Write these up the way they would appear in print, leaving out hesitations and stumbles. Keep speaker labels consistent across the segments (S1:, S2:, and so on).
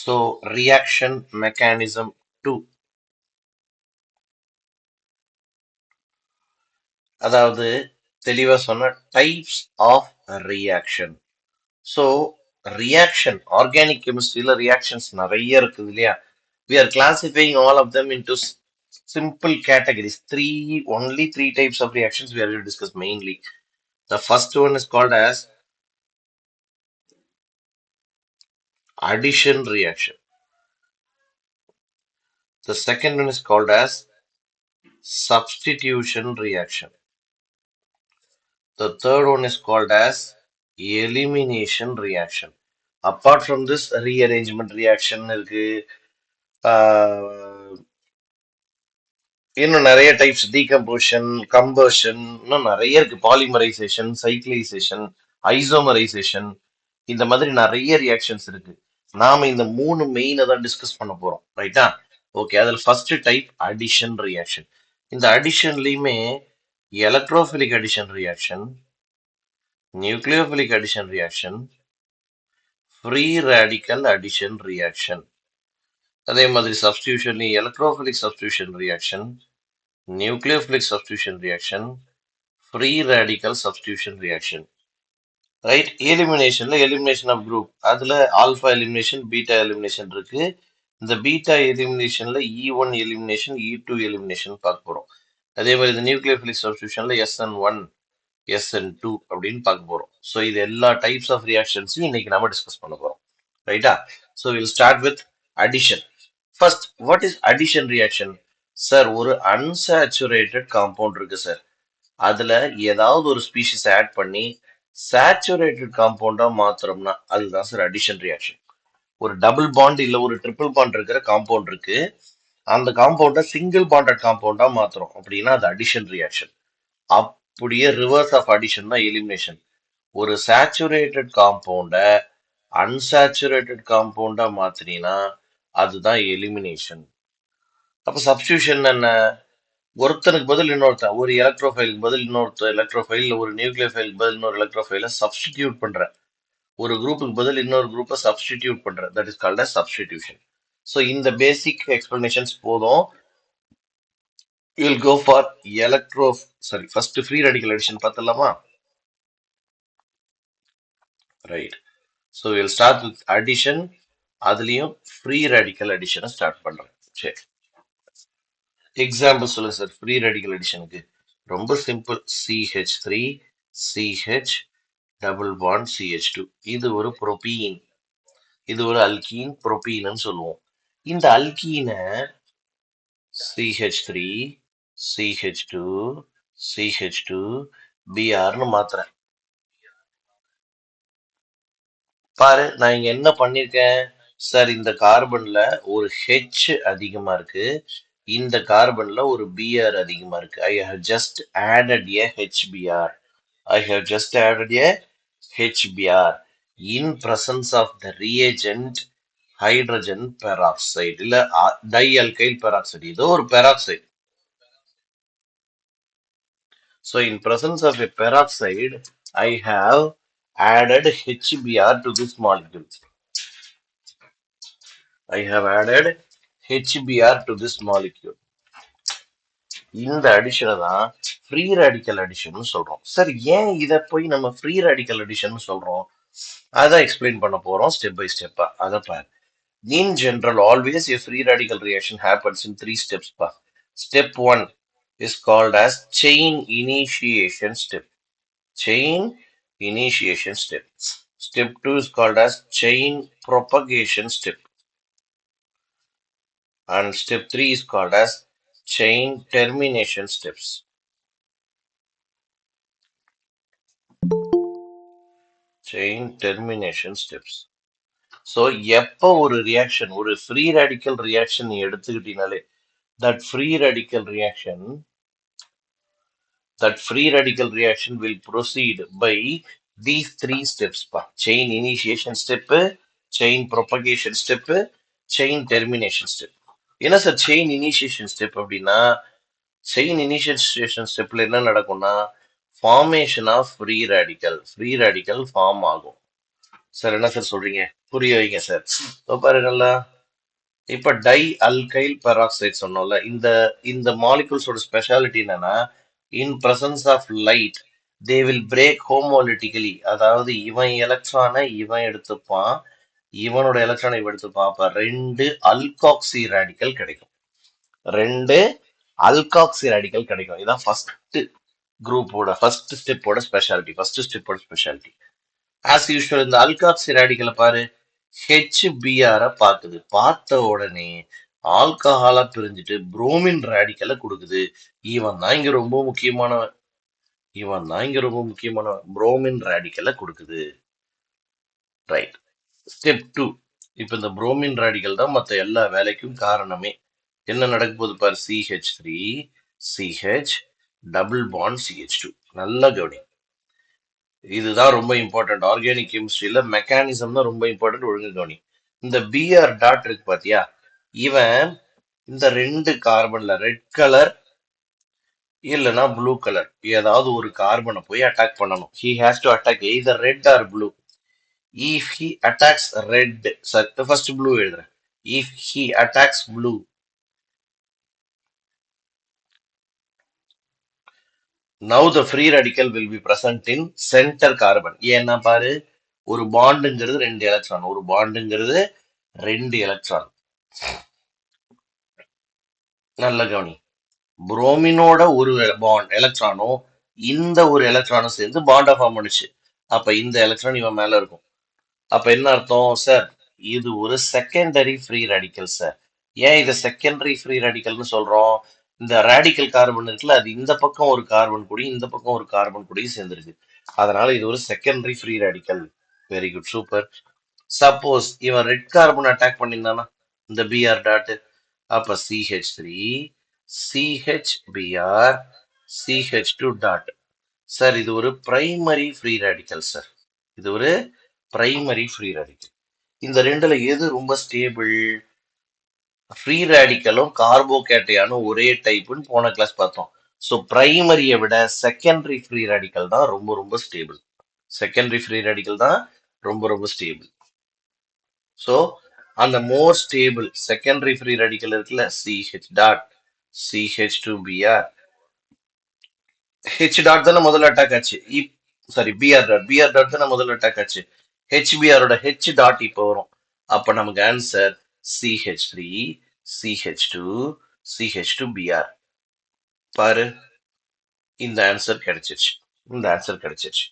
S1: So reaction mechanism 2, அதாவது தெளிவா சொன்ன types of reaction. So reaction organic கெமிஸ்ட்ரியில ரியாக்ஷன்ஸ் நிறைய இருக்குது இல்லையா? We are classifying all of them into simple categories. Only three types of reactions we are going to discuss mainly. The first one is called as addition reaction. The second one is called as substitution reaction. The third one is called as elimination reaction. Apart from this, rearrangement reaction இருக்கு. ஆஹ் இன்னும் நிறைய types decomposition, combustion, இன்னும் நிறைய இருக்கு. Polymerisation, சைக்ளைசேஷன், isomerisation, இந்த மாதிரி நிறைய reactions இருக்கு. நாம இந்த மூணு மெயினை தான் டிஸ்கஸ் பண்ண போறோம், ரைட்டா? ஓகே, அதில் ஃபர்ஸ்ட் டைப் அடிஷன் ரியாக்ஷன். இந்த அடிஷன்லயுமே electrophilic addition reaction, nucleophilic addition reaction, free radical addition reaction, அதே மாதிரி substitution, electrophilic substitution reaction, nucleophilic substitution reaction, free radical substitution reaction. Right? Elimination of group, அதுல alpha elimination, beta elimination இருக்கு. இந்த beta எலிமினேஷன்ல E1 elimination, E2 elimination பார்க்க போறோம். அதே மாதிரி இந்த நியூக்ளியோபிலிக் சப்ஸ்டியூஷன்ல SN1, SN2 அப்படின்னு பார்க்க போறோம். ஸோ இது எல்லா டைப்ஸ் ஆஃப் ரியாக்ஷன்ஸையும் இன்னைக்கு நாம டிஸ்கஸ் பண்ண போறோம், ரைட்டா? So will start with addition. First, what is addition reaction? Sir, ஒரு அன்சாச்சுரேட்டட் காம்பவுண்ட் இருக்கு சார், அதுல ஏதாவது ஒரு ஸ்பீஷிஸ் ஆட் பண்ணி சேச்சுரேட்டட் காம்பவுண்டா மாத்துறோம்னா அதுதான் சார் அடிஷன் ரியாக்ஷன். ஒரு டபுள் பாண்ட் இல்ல ஒரு ட்ரிபிள் பாண்ட் இருக்கிற காம்பவுண்ட் இருக்கு, அந்த காம்பவுண்டை சிங்கிள் பாண்டட் காம்பவுண்டா மாத்துறோம் அப்படின்னா அது அடிஷன் ரியாக்ஷன். அப்படியே ரிவர்ஸ் ஆஃப் அடிஷன் தான் எலிமினேஷன். ஒரு சேச்சுரேட்டட் காம்பவுண்டை அன்சாச்சுரேட்டட் காம்பவுண்டா மாத்தினா அதுதான் எலிமினேஷன். அப்ப சப்ஸ்டியூஷன் என்ன? ஒருத்தனுக்கு பதில் இன்னொருத்தன், ஒரு எலக்ட்ரோஃபைலுக்கு பதில் இன்னொருத்தர் எலக்ட்ரோஃபைல், ஒரு நியூக்ளியோஃபைலுக்கு பதில் இன்னொரு எலக்ட்ரோஃபைல சப்ஸ்டிடியூட் பண்ற, ஒரு குரூப்புக்கு பதில் இன்னொரு குரூப்பை சப்ஸ்டிடியூட் பண்ற, that is called as substitution. So இந்த பேசிக் எக்ஸ்பிளனேஷன்ஸ் போதும். Will go for first free radical addition பார்த்துடலாமா? Right. So will start with addition. அதுலயும் ஃப்ரீ ரேடிக்கல் அடிஷனை ஸ்டார்ட் பண்றேன். சரி, எக்ஸாம்பிள் சொல்லுங்க சார் ஃப்ரீ ரேடிக்கல் அடிஷனுக்கு. ரொம்ப simple. CH3 CH double bond CH2, இது ஒரு புரோபீன், இது ஒரு அல்கீன், புரோபீன் சொல்லுவோம். இந்த அல்கீனை CH3 CH2 CH2 Br மாத்துறேன். பாரு, நான் இங்க என்ன பண்ணிருக்கேன் சார், இந்த கார்பன்ல ஒரு H அதிகமா இருக்கு, இந்த கார்பன்ல ஒரு Br அதிகமா இருக்கு. I have just added a HBr. I have just added a HBr in presence of the reagent hydrogen peroxide இல்ல dialkyl peroxide, ஏதோ ஒரு peroxide. So in presence of a peroxide, I have added HBr to this molecule. I have added HBr to this molecule. இந்த அடிஷனை தான் free radical addition சொல்றோம். Sir, ஏன் இதை போய் நம்ம ஃப்ரீ ரேடிக்கல் அடிஷன் சொல்றோம்? அதான் எக்ஸ்பிளைன் பண்ண போறோம் ஸ்டெப் பை ஸ்டெப்பா. அதை பாரு. In general, always a free radical reaction happens in 3 steps. Step 1 is called as chain initiation step. Chain initiation step. Step 2 is called as chain propagation step. And step 3 is called as chain termination steps. Chain termination steps. So, எப்போ ஒரு reaction, ஒரு free radical reaction எடுத்துக்கிட்டீங்கனாலே, that free radical reaction will proceed by these 3 steps. Chain initiation step, chain propagation step, chain termination step. என்ன sir chain initiation step அப்படின்னா, chain initiation ஸ்டெப்ல என்ன நடக்கும்னா, formation of free radical form ஆகும். Sir என்ன sir சொல்றீங்க? புரிய வைங்க சார். பாரு நல்லா. இப்ப டை அல்கைல் பெராக்சைடு சொன்னோம்ல, இந்த இந்த மாலிகூல்ஸோட ஸ்பெஷாலிட்டி என்னன்னா, in presence of light they will break homolytically. அதாவது இவன் எலக்ட்ரானை இவன் எடுத்துப்பான், இவனோட எலக்ட்ரானை இவன் எடுத்துப்பான். அப்ப ரெண்டு அல்காக்சி ரேடிக்கல் கிடைக்கும். ரெண்டு அல்காக்சி ரேடிக்கல் கிடைக்கும். இதான் ஃபர்ஸ்ட் குரூப்போட ஃபர்ஸ்ட் ஸ்டெப்போட ஸ்பெஷாலிட்டி. ஃபர்ஸ்ட் ஸ்டெப்போட ஸ்பெஷாலிட்டி. ஆஸ் யூஷுவல் இந்த அல்காக்சி ரேடிக்கலை பாரு, HBr பாக்குது. பார்த்த உடனே ஆல்கஹாலா பிரிஞ்சுட்டு புரோமின் ரேடிக்கலை கொடுக்குது. இவன் தான் இங்க ரொம்ப முக்கியமானவன். புரோமின் ரேடிக்கலை கொடுக்குது. ரைட். ஸ்டெப் 2. இப்ப இந்த புரோமின் ரேடிக்கல் தான் மத்த எல்லா வேலைக்கும் காரணமே. என்ன நடக்க போகுது பாரு, CH3 CH double bond CH2. நல்லா கவனி. இதுதான் ரொம்ப இம்பார்ட்டன்ட். ஆர்கானிக் கெமிஸ்ட்ரியில மெக்கானிசம் தான் ரொம்ப இம்பார்ட்டன்ட். ஒழுங்கு கவனி. இந்த Br டாட் இருக்கு பாத்தியா, இவன் இந்த ரெண்டு கார்பன்ல ரெட் கலர் இல்லைன்னா ப்ளூ கலர் ஏதாவது ஒரு கார்பனை போய் அட்டாக் பண்ணணும். He has to attack either red or blue. If he attacks red, first blue எழுதுறேன். If he attacks blue, now the free radical will be present in center carbon. ஏன்னா பாரு, ஒரு பாண்டுங்கிறது ரெண்டு எலக்ட்ரான், ஒரு பாண்டுங்கிறது ரெண்டு எலக்ட்ரான். நல்ல கவனி. புரோமினோட ஒரு பாண்ட் எலக்ட்ரானும் இந்த ஒரு எலக்ட்ரானும் சேர்ந்து பாண்டா ஃபார்ம் பண்ணுச்சு. அப்ப இந்த எலக்ட்ரான் இவன் மேல இருக்கும். அப்ப என்ன அர்த்தம் சார், இது ஒரு செகண்டரி ஃப்ரீ ரேடிக்கல் சார். ஏன் இதை செகண்டரி ஃப்ரீ ரேடிக்கல்னு சொல்றோம்? இந்த ரேடிக்கல் கார்பன் இருக்குல்ல, அது இந்த பக்கம் ஒரு கார்பன் கூடயும் இந்த பக்கம் ஒரு கார்பன் கூடயும் சேர்ந்துருக்கு. அதனால இது ஒரு secondary free radical. Very good, super. Suppose இவன் ரெட் கார்பன் அட்டாக் பண்ணியிருந்தானா இந்த Br டாட், அப்ப CH3 CHBr CH2 dot. Sir இது ஒரு பிரைமரி ஃப்ரீ ரேடிக்கல் சார். இது ஒரு பிரைமரி ஃப்ரீ ரேடிக்கல். இந்த ரெண்டுல எது ரொம்ப ஸ்டேபிள்? ஃப்ரீ ரேடிக்கலும் கார்போகேட்டையானும் ஒரே டைப்னு போன கிளாஸ் பார்த்தோம். ஸோ பிரைமரியை விட செகண்டரி ஃப்ரீ ரேடிக்கல் தான் ரொம்ப ரொம்ப ஸ்டேபிள். செகண்டரி ஃப்ரீ ரேடிக்கல் தான் ரொம்ப ரொம்ப ஸ்டேபிள். ஸோ அந்த மோர் ஸ்டேபிள் செகண்டரி ஃப்ரீ ரேடிக்கல் இருக்குல்ல, CH dot CH2Br. H dot தானே முதல்ல அட்டாக் ஆச்சு. சாரி, Br டாட் தானே முதல்ல அட்டாக் ஆச்சு. HBr-ஓட H டாட் இப்போ வரும். அப்ப நமக்கு ஆன்சர் CH3 CH2 CH2Br. பாரு, இந்த ஆன்சர் கிடைச்சிருச்சு.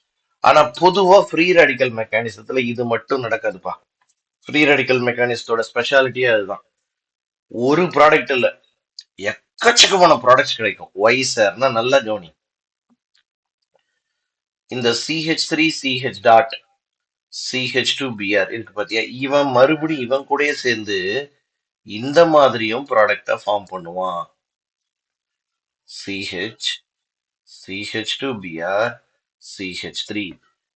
S1: ஆனா பொதுவா ஃப்ரீ ரேடிக்கல் மெக்கானிசத்துல இது மட்டும் நடக்காதுப்பா. ஃப்ரீ ரேடிக்கல் மெக்கானிசத்தோட ஸ்பெஷாலிட்டியே அதுதான். ஒரு ப்ராடக்ட் இல்ல, எக்கச்சக்கமான ப்ராடக்ட்ஸ் கிடைக்கும். ஒய் சார்னா நல்லா கவனி. இந்த CH3 CH டாட் CH2Br இருக்கு பாத்தியா, இவன் மறுபடியும் இவன் கூட சேர்ந்து இந்த மாதிரியும் ப்ராடக்டை ஃபார்ம் பண்ணுவான். CH CH2Br CH3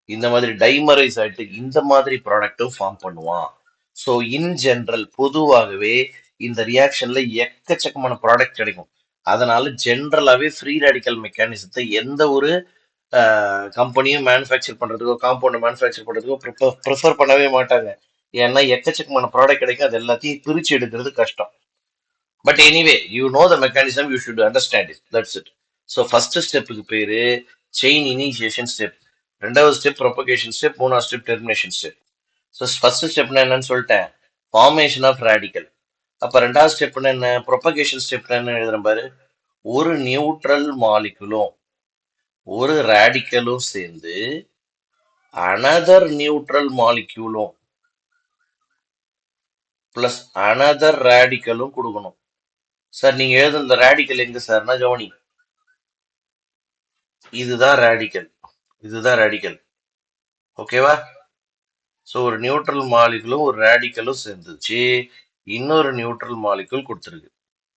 S1: இந்த மாதிரி டைமரைஸ் ஆயிட்டு இந்த மாதிரி ப்ராடக்டும் ஃபார்ம் பண்ணுவான். ஸோ இன் ஜென்ரல் பொதுவாகவே இந்த ரியாக்ஷன்ல எக்கச்சக்கமான ப்ராடக்ட் கிடைக்கும். அதனால ஜென்ரலாவே ஃப்ரீ ரேடிக்கல் மெக்கானிசத்தை எந்த ஒரு கம்பெனியும் மேனுஃபேக்சர் பண்றதுக்கோ காம்பவுண்ட் மேனுஃபேக்சர் பண்றதுக்கோ ப்ரிஃபர் பண்ணவே மாட்டாங்க. ஏன்னா எக்கச்சக்கமான ப்ராடக்ட் கிடைக்கும், அது எல்லாத்தையும் பிரிச்சு எடுக்கிறது கஷ்டம். But anyway, you know the mechanism, you should understand it. That's it. So first ஸ்டெப்புக்கு பேரு செயின் இனிஷியேஷன் ஸ்டெப், ரெண்டாவது ஸ்டெப் ப்ரொபகேஷன் ஸ்டெப், மூணாவது step termination step. So first ஸ்டெப்னா என்னன்னு சொல்லிட்டேன், ஃபார்மேஷன் ஆஃப் ரேடிக்கல். அப்ப ரெண்டாவது ஸ்டெப்னா என்ன, ப்ரொபகேஷன் ஸ்டெப்னா என்ன எழுதுறேன் பாரு, ஒரு நியூட்ரல் மாலிகுலும் ஒரு ரேடிக்கலும் சேர்ந்து அனதர் நியூட்ரல் மாலிக்யூலும் பிளஸ் அனதர் ரேடிக்கலும் கொடுக்கணும். சார் நீங்க எழுதுன இந்த ரேடிக்கல் எங்க சார்னா கவனி, இதுதான் ரேடிக்கல். ஓகேவா? ஸோ ஒரு நியூட்ரல் மாலிகுலும் ஒரு ரேடிக்கலும் சேர்ந்துச்சு, இன்னொரு நியூட்ரல் மாலிகுல் கொடுத்துருக்கு.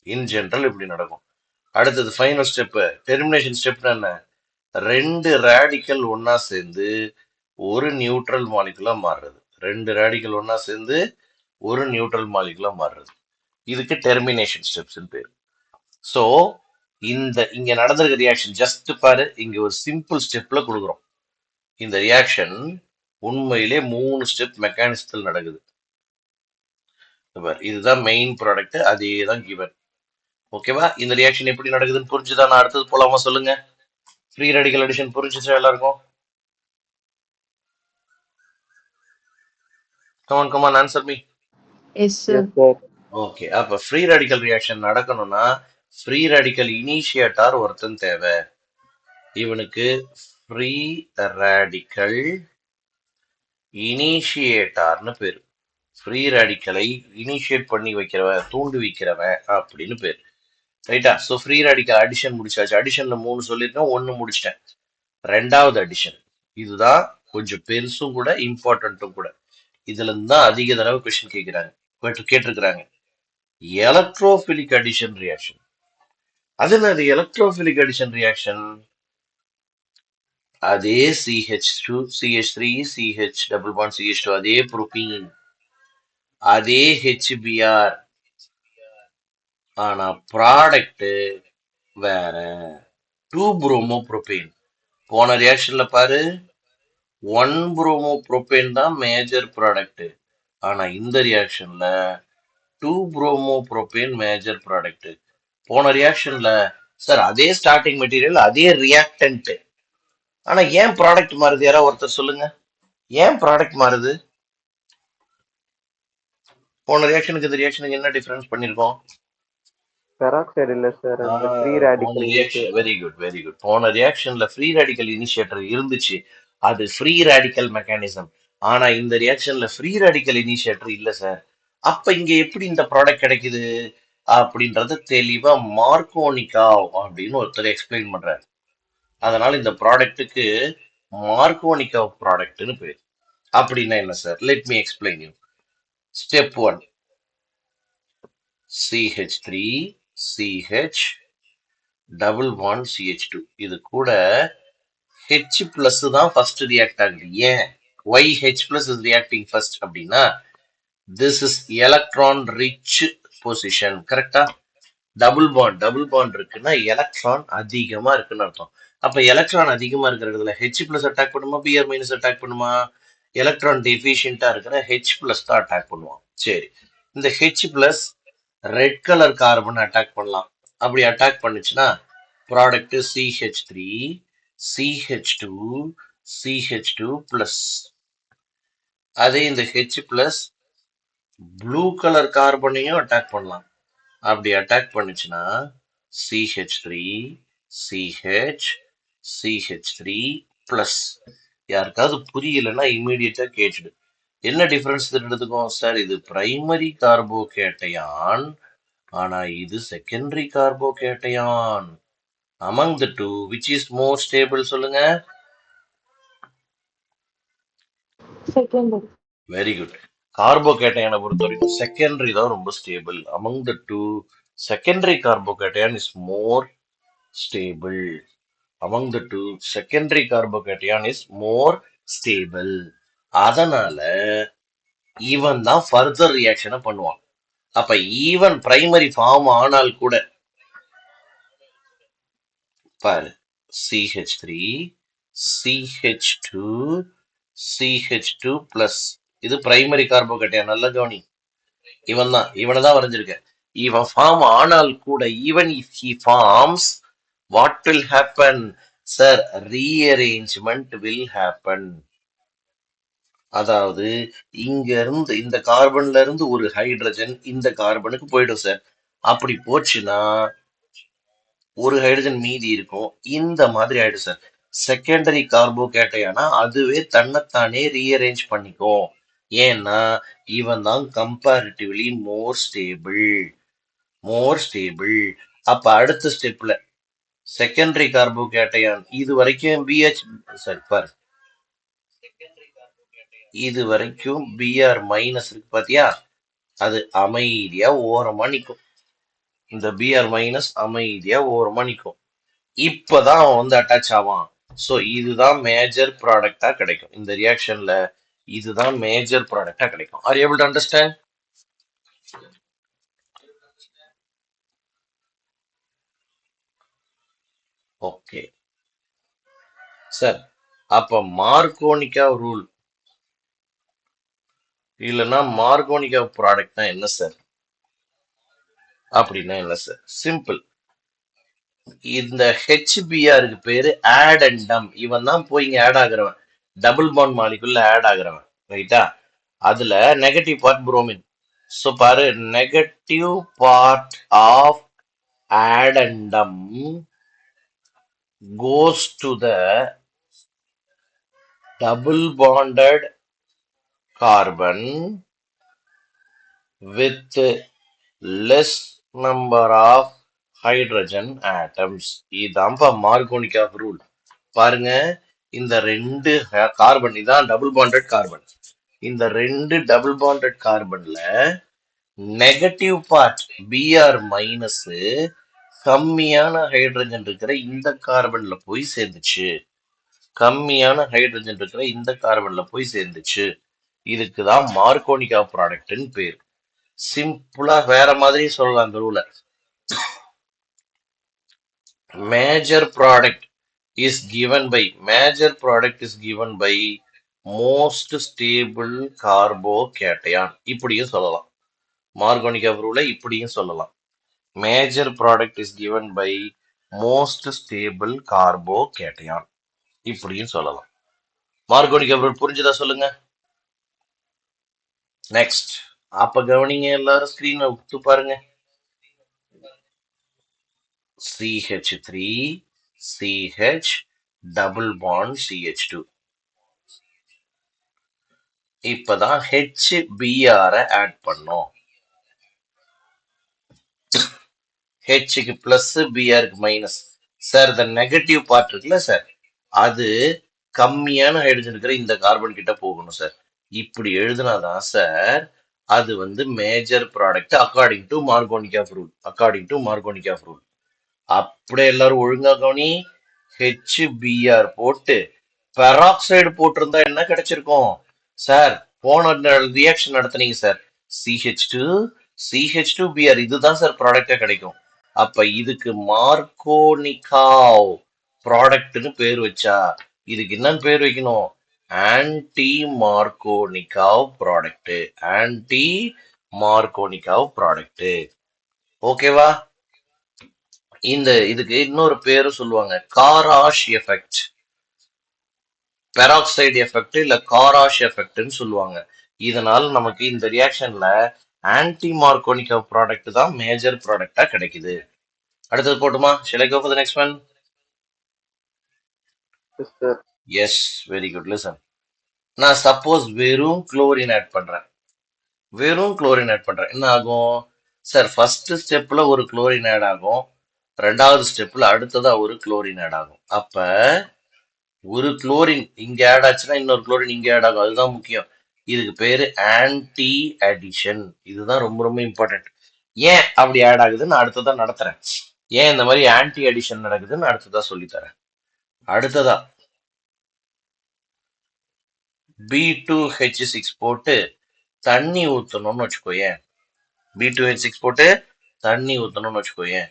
S1: இன் ஜென்ரல் இப்படி நடக்கும். அடுத்தது ஃபைனல் ஸ்டெப் டெர்மினேஷன் ஸ்டெப் என்ன, ரெண்டு ரேடிக்கல் ஒன்னா சேர்ந்து ஒரு நியூட்ரல் மாலிகுலா மாறுறது. ரெண்டு ரேடிக்கல் ஒன்னா சேர்ந்து ஒரு நியூட்ரல் மாலிகுலா மாறுறது. இதுக்கு டெர்மினேஷன் ஸ்டெப்ஸ் பேர். ஸோ இங்க நடந்திருக்க ரியாக்ஷன் ஜஸ்ட் பாரு, இங்க ஒரு சிம்பிள் ஸ்டெப்ல கொடுக்குறோம். இந்த ரியாக்ஷன் உண்மையிலே 3 ஸ்டெப் மெக்கானிசத்தில் நடக்குது. இதுதான் மெயின் ப்ராடக்ட், அதே தான் கிவன். ஓகேவா? இந்த ரியாக்ஷன் எப்படி நடக்குதுன்னு புரிஞ்சுதா? நான் அடுத்தது போலாமா சொல்லுங்க. ஃப்ரீ ரேடிக்கல் அடிஷன் புரிஞ்சுச்சா எல்லாருக்கும்? Come on answer me.
S2: Yes, sir.
S3: Yes, sir.
S1: Okay, அப்ப ஃப்ரீ ரேடிக்கல் ரியாக்ஷன் நடக்கணும்னா ஃப்ரீ ரேடிக்கல் இனிஷியேட்டார் ஒருத்தன் தேவை. இவனுக்கு ஃப்ரீ ரேடிக்கல் இனிஷியேட்டார்னு பேரு. ஃப்ரீ ரேடிக்கலை இனிஷியேட் பண்ணி வைக்கிறவன், தூண்டி வைக்கிறவன் அப்படின்னு பேரு. ரைட்டா? ஸோ ஃப்ரீ ரேடிக்கல் அடிஷன் முடிச்சாச்சு. அடிஷன்ல 3 சொல்லியிருக்கேன், 1 முடிச்சிட்டேன். ரெண்டாவது அடிஷன், இதுதான் கொஞ்சம் பெருசும் கூட இம்பார்ட்டன்ட்டும் கூட. இதுல இருந்து தான் அதிக தடவை கொஸ்டின் கேட்டிருக்கிறாங்க. Electrophilic addition reaction. அது என்னது எலக்ட்ரோபிலிக் அடிஷன் ரியாக்ஷன்? அதே CH2 CH3 CH double bond CH2, அதே புரோபீன், அதே HBr, ஆனா ப்ராடக்ட் வேற. 2 புரோமோ புரோபேன். போன ரியாக்ஷன்ல பாரு, 1 புரோமோ புரோபேன் தான் மேஜர் ப்ராடக்ட். ஆனா இந்த ரியாக்ஷன்ல 2 புரோமோ புரோபேன் மேஜர் ப்ராடக்ட். போன ரியாக்ஷன்ல சார் அதே ஸ்டார்டிங் மெட்டீரியல், அதே ரியாக்டன்ட், ஆனா ஏன் ப்ராடக்ட் மாறுது? யாராவது ஒருத்தர் சொல்லுங்க, ஏன் ப்ராடக்ட் மாறுது? போன ரியாக்ஷனுக்கு இந்த ரியாக்ஷனுக்கு என்ன டிஃபரன்ஸ் பண்ணிருக்கோம்?
S3: Peroxide இல்ல சார், அந்த free radical initiator.
S1: Very good very good. போன ரியாக்ஷன்ல ஃப்ரீ ரேடிக்கல் இனிஷியேட்டர் இருந்துச்சு, அது ஃப்ரீ ரேடிக்கல் மெக்கானிசம். ஆனா இந்த ரியாக்ஷன்ல ஃப்ரீ ரேடிக்கல் இனிஷியேட்டர் இல்ல சார். அப்ப இங்க எப்படி இந்த ப்ராடக்ட் கிடைக்குது அப்படின்றத தெளிவா மார்க்கோனிகாவ் அப்படின்னு ஒருத்தர் எக்ஸ்பிளைன் பண்றாரு. அதனால இந்த ப்ராடக்ட்டுக்கு மார்க்கோனிகாவ் ப்ராடக்ட்னு பேர். அப்படின்னா என்ன sir? Let me explain you. Step 1, CH3 CH double bond CH2. இது கூட H பிளஸ் தான் ஃபர்ஸ்ட் ரியாக்ட் ஆகுது. ஏன்? why H plus is reacting first அப்படின்னா, this is electron rich position. கரெக்டா? டபுள் பாண்ட் இருக்குன்னா எலக்ட்ரான் அதிகமா இருக்குன்னு அர்த்தம். அப்ப எலக்ட்ரான் அதிகமா இருக்கிற இடத்துல H பிளஸ் அட்டாக் பண்ணுமா, Br மைனஸ் அட்டாக் பண்ணுமா? எலக்ட்ரான் டெஃபிஷியண்டா இருக்கிற H பிளஸ் தான் அட்டாக் பண்ணுவான். சரி, இந்த H plus red colour carbon attack பண்ணலாம். அப்படி அட்டாக் பண்ணுச்சுன்னா product CH3 CH2 CH2 plus. அதே இந்த H பிளஸ் ப்ளூ கலர் கார்பனையும் அட்டாக் பண்ணலாம். அப்படி அட்டாக் பண்ணுச்சுன்னா CH3 CH CH3 பிளஸ். யாருக்காவது புரியலன்னா இமீடியட்டா கேட்டுடு. என்ன டிஃபரன்ஸ் தெரிஞ்சதுக்கும்? சார் இது பிரைமரி கார்போகேட்டையான், ஆனா இது secondary carbocation. among the two which is more stable சொல்லுங்க.
S2: Secondary.
S1: Very good. கார்போகேட்டையானை பொறுத்த வரைக்கும் செகண்டரி தான் ரொம்ப stable. among the two secondary carbocation is more stable. among the two secondary carbocation is more stable. அதனால இவன் தான் ஃபர்தர் ரியாக்ஷனை பண்ணுவான். அப்ப ஈவன் பிரைமரி ஃபார்ம் ஆனால் கூட பாரு, CH3 CH2 CH2 பிளஸ். இது பிரைமரி கார்போகேட்டையான். நல்ல கவனி, இவனை தான் வரைஞ்சிருக்க. இவன் ஃபார்ம் ஆனால் கூட, even if he forms, what will happen sir? Rearrangement will happen. அதாவது இங்க இருந்து இந்த கார்பன்ல இருந்து ஒரு ஹைட்ரஜன் இந்த கார்பனுக்கு போயிடும் சார். அப்படி போச்சுன்னா ஒரு ஹைட்ரஜன் மீதி இருக்கும். இந்த மாதிரி ஆயிடும் சார். செகண்டரி கார்போகேட்டையானா அதுவே தன்னைத்தானே ரீஅரேஞ்ச் பண்ணிக்கும். ஏன்னா இவன் தான் கம்பேரிட்டிவ்லி மோர் ஸ்டேபிள். அப்ப அடுத்த ஸ்டெப்ல செகண்டரி கார்போகேட்டையான் இது வரைக்கும் இது வரைக்கும் Br மைனஸ் இருக்கு பாத்தியா, அது அமைதியா ஓரமா நிக்கும். இந்த Br மைனஸ் அமைதியா ஓரமா நிக்கும். இப்பதான் அவன் வந்து அட்டாச் ஆவான். சோ இதுதான் மேஜர் ப்ராடக்டா கிடைக்கும் இந்த ரியாக்ஷன்ல. இதுதான் மேஜர் ப்ராடக்டா கிடைக்கும். R able to understand? Okay sir. அப்ப மார்க்கோனிகா ரூல் இல்லைன்னா மார்கோனிகா ப்ராடக்ட்னா என்ன சார் அப்படின்னா என்ன சார்? சிம்பிள். இந்த ஹெச்பிஆருக்கு பேரு ஆடண்டம். இவன் தான் போய் இங்க ஆட் ஆகுறவன், டபுள் பாண்ட் மாலிகுல்ல ஆட் ஆகுறவன். ரைட்டா? அதுல நெகட்டிவ் பார்ட் புரோமின். சோ பாரு, negative part of addendum goes to the double bonded carbon with less number of hydrogen atoms. இதான்பா மார்கோனிக் ஆஃப் ரூல். பாருங்க, இந்த ரெண்டு கார்பன் இதான் டபுள் பாண்டட் கார்பன். இந்த ரெண்டு டபுள் பாண்டட் கார்பன்ல நெகட்டிவ் பார்ட் பிஆர் மைனஸ் கம்மியான ஹைட்ரஜன் இருக்கிற இந்த கார்பன்ல போய் சேர்ந்துச்சு. கம்மியான ஹைட்ரஜன் இருக்கிற இந்த கார்பன்ல போய் சேர்ந்துச்சு. இதுக்குதான் மார்கோனிகா ப்ராடக்ட்னு பேர். சிம்பிளா வேற மாதிரி சொல்லலாம் அந்த ரூல. Major product is given by major product is given by most stable carbocation. இப்படியும் சொல்லலாம். மார்கோனிகா ரூல இப்படியும் சொல்லலாம். Major product is given by most stable carbocation. இப்படியும் சொல்லலாம். மார்கோனிகா ரூல் புரிஞ்சுதா சொல்லுங்க. நெக்ஸ்ட். அப்ப கவனிங்க, எல்லாரும் ஸ்கிரீனை உத்து பாருங்க. CH3 CH double bond CH2. இப்பதான் HBr ஆட் பண்ணோம். ஹெச்சுக்கு பிளஸ் பிஆருக்கு மைனஸ். சார் இந்த நெகட்டிவ் பார்ட் இருக்குல்ல சார், அது கம்மியான ஹைட்ரஜன் இருக்கிற இந்த கார்பன் கிட்ட போகணும் சார். இப்படி எழுதுனாதான் சார் அது வந்து major product according to Markovnikov rule. According to Markovnikov rule. அப்படியே எல்லாரும் ஒழுங்கா கவனி. HBr போட்டு பெராக்சைடு போட்டிருந்தா என்ன கிடைச்சிருக்கும் சார்? போன ரியாக்ஷன் நடத்துனீங்க சார், CH2 CH2Br, இதுதான் சார் ப்ராடக்டா கிடைக்கும். அப்ப இதுக்கு மார்கோனிகாவ் ப்ராடக்ட்னு பேர் வச்சா இதுக்கு என்னன்னு பேர் வைக்கணும்? Anti Markovnikov product. Anti Markovnikov product. ஓகேவா? இந்த இதுக்கு இன்னொரு பேரு சொல்லுவாங்க, காராஷ் எஃபெக்ட், பெராக்சைடு எஃபெக்ட் இல்ல காராஷ் எஃபெக்ட்னு சொல்லுவாங்க. இதனால நமக்கு இந்த ரியாக்ஷன்ல ஆன்டி மார்கோனிகா ப்ராடக்ட் தான் மேஜர் ப்ராடக்டா கிடைக்குது. அடுத்தது போட்டுமா? shall I go for the next one?
S3: Yes, sir.
S1: Yes, very good. Listen. நான் சப்போஸ் வெறும் குளோரின் ஆட் பண்றேன். வெறும் குளோரின் ஆட் பண்றேன், என்ன ஆகும் சார்? ஃபர்ஸ்ட் ஸ்டெப்ல ஒரு குளோரின் ஆட் ஆகும், ரெண்டாவது ஸ்டெப்ல அடுத்ததா ஒரு குளோரின் ஆட் ஆகும். அப்ப ஒரு குளோரின் இங்க ஆட் ஆச்சுன்னா இன்னொரு குளோரின் இங்க ஆட் ஆகும். அதுதான் முக்கியம். இதுக்கு பேரு ஆன்டி அடிஷன். இதுதான் ரொம்ப ரொம்ப இம்பார்ட்டன்ட். ஏன் அப்படி ஆட் ஆகுதுன்னு அடுத்ததான் நடத்துறேன். ஏன் இந்த மாதிரி ஆன்டி அடிஷன் நடக்குதுன்னு அடுத்ததா சொல்லித்தரேன். அடுத்ததா B2H6 போட்டு தண்ணி ஊத்தணும்னு வச்சுக்கோயேன். B2H6 போட்டு தண்ணி ஊத்தணும்னு வச்சுக்கோயேன்,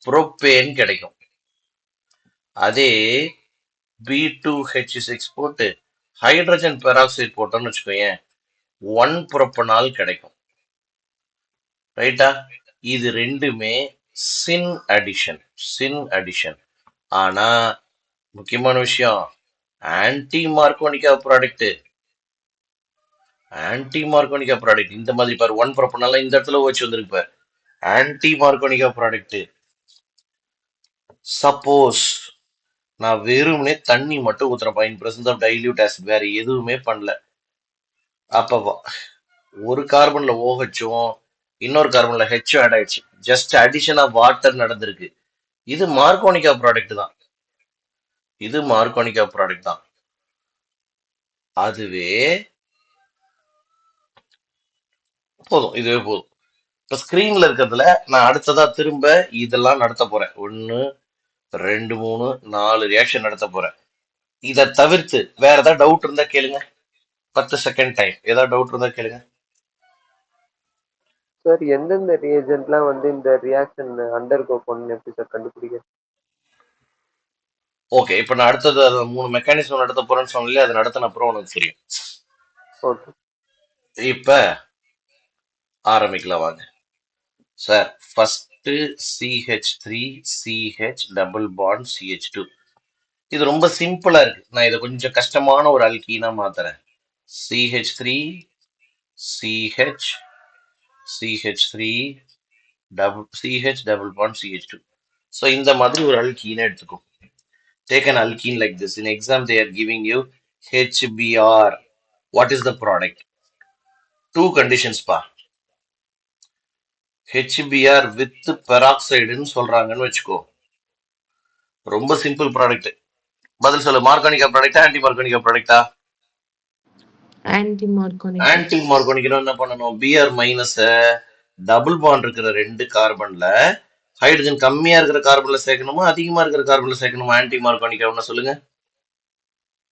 S1: புரோப்பேன் கிடைக்கும். அதே B2H6 போட்டு ஹைட்ரஜன் பெராக்சைடு போட்டோம்னு வச்சுக்கோயேன், 1 புரோப்பனால் கிடைக்கும். ரைட்டா? இது ரெண்டுமே சின் அடிஷன். சின் அடிஷன். ஆனா முக்கியமான விஷயம், anti Markovnikov product. Anti Markovnikov product இந்த மாதிரி பாரு, 1 புரோப்பனால் இந்த இடத்துல வச்சு வந்திருக்கு பாரு. Anti Markovnikov product. சப்போஸ் நான் வெறுமனே தண்ணி மட்டும் ஊத்துறேன், in presence of dilute acid, வேற எதுவுமே பண்ணல. அப்ப ஒரு கார்பன்ல OHும் இன்னொரு கார்பன்ல H ஆட் ஆயிடுச்சு. ஜஸ்ட் அடிஷன் ஆஃப் வாட்டர் நடந்திருக்கு. இது மார்கோனிகா ப்ராடக்ட் தான். இது மார்கோனிகா ப்ராடக்ட் தான். அதுவே போதும், இதுவே போதும். இப்ப ஸ்கிரீன்ல இருக்கிறதுல நான் அடுத்ததா திரும்ப இதெல்லாம் நடத்த போறேன். 1 2 3 4 ரியாக்ஷன் நடத்த போறேன். இதை தவிர்த்து வேற ஏதாவது டவுட் இருந்தா கேளுங்க. 10 செகண்ட் டைம். ஏதாவது டவுட் இருந்தா கேளுங்க.
S3: சார், எந்தெந்த ரியேஜென்ட்லாம் வந்து இந்த ரியாக்ஷன் அண்டர்கோ பண்ணு எப்படி சார் கண்டுபிடிக்க?
S1: ஓகே, இப்ப நான் அடுத்தது 3 மெக்கானிசம் நடத்த போறேன்னு சொன்னாலே அது நடத்தின அப்புறம் உனக்கு தெரியும்.
S3: ஓகே.
S1: இப்ப ஆரம்பிக்கலாம் வாங்க sir. First CH3 CH double bond CH2. இது ரொம்ப சிம்பிளா இருக்கு. நான் இதை கொஞ்சம் கஷ்டமான ஒரு அல்கீனா மாத்துறேன். CH3 CH CH3 CH double bond CH2. So இந்த மாதிரி ஒரு alkene எடுத்துக்கோ. Take an alkene like this. In exam they are giving you HBr. What is the product? Two conditions பா. HBr with peroxide ன்னு சொல்றாங்கன்னு வச்சுக்கோ. ரொம்ப சிம்பிள் ப்ராடக்ட். பதில் சொல்லு. மார்கானிகா ப்ராடக்டா ஆன்டி மார்கானிகா ப்ராடக்டா?
S2: Anti Markovnikov.
S1: ஆன்டி மார்கானிக் என்ன பண்ணணும்? Br மைனஸ் டபுள் பாண்ட் இருக்கிற ரெண்டு கார்பன்ல ஹைட்ரஜன் கம்மியா இருக்கிற கார்பன்ல சேர்க்கணுமா அதிகமா இருக்கிற கார்பன்ல சேர்க்கணுமா? ஆன்டி மார்கானிக் என்ன சொல்லுங்க?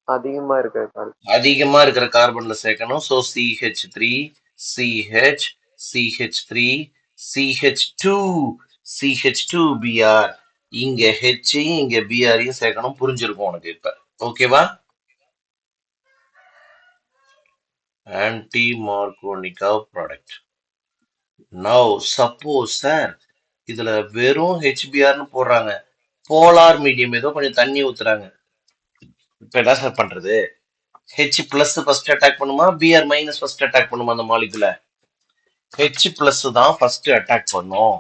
S3: அதிகமா இருக்கிற கார்பன்.
S1: அதிகமா இருக்கிற கார்பன்ல சேர்க்கணும். So CH3 CH CH3 CH2 CH2Br. இங்க H இங்க Br சேர்க்கணும். புரிஞ்சிருக்கும் உனக்கு இப்ப. ஓகேவா? Anti Markovnikov product. Now suppose sir இதுல வெறும் HBrன்னு போடுறாங்க. போலார் மீடியம் ஏதோ கொஞ்சம் தண்ணி ஊத்துறாங்க. இப்ப என்ன சார் பண்றது? H பிளஸ் ஃபர்ஸ்ட் அட்டாக் பண்ணுமா Br மைனஸ் ஃபர்ஸ்ட் அட்டாக் பண்ணுமா? அந்த மாலிகுல H பிளஸ் தான் ஃபர்ஸ்ட் அட்டாக் பண்ணும்.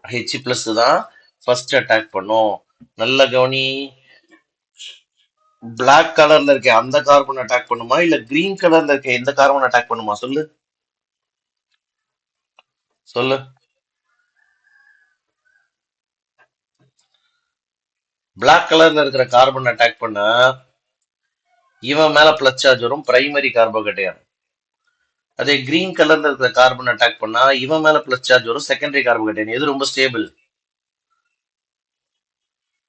S1: H பிளஸ் தான் ஃபர்ஸ்ட் அட்டாக் பண்ணும். நல்ல கவனி. பிளாக் கலர்ல இருக்க அந்த கார்பன் அட்டாக் பண்ணுமா இல்ல கிரீன் கலர்ல இருக்க எந்த கார்பன் அட்டாக் பண்ணுமா? சொல்லு சொல்லு. பிளாக் கலர்ல இருக்கிற கார்பன் அட்டாக் பண்ணா இவன் மேல பிளஸ் சார்ஜ் வரும், பிரைமரி கார்போகேட்டையான். அதே கிரீன் கலர்ல இருக்கிற கார்பன் அட்டாக் பண்ணா இவன் மேல பிளஸ் சார்ஜ் வரும், செகண்டரி கார்போகேட்டையான். எது ரொம்ப ஸ்டேபிள்?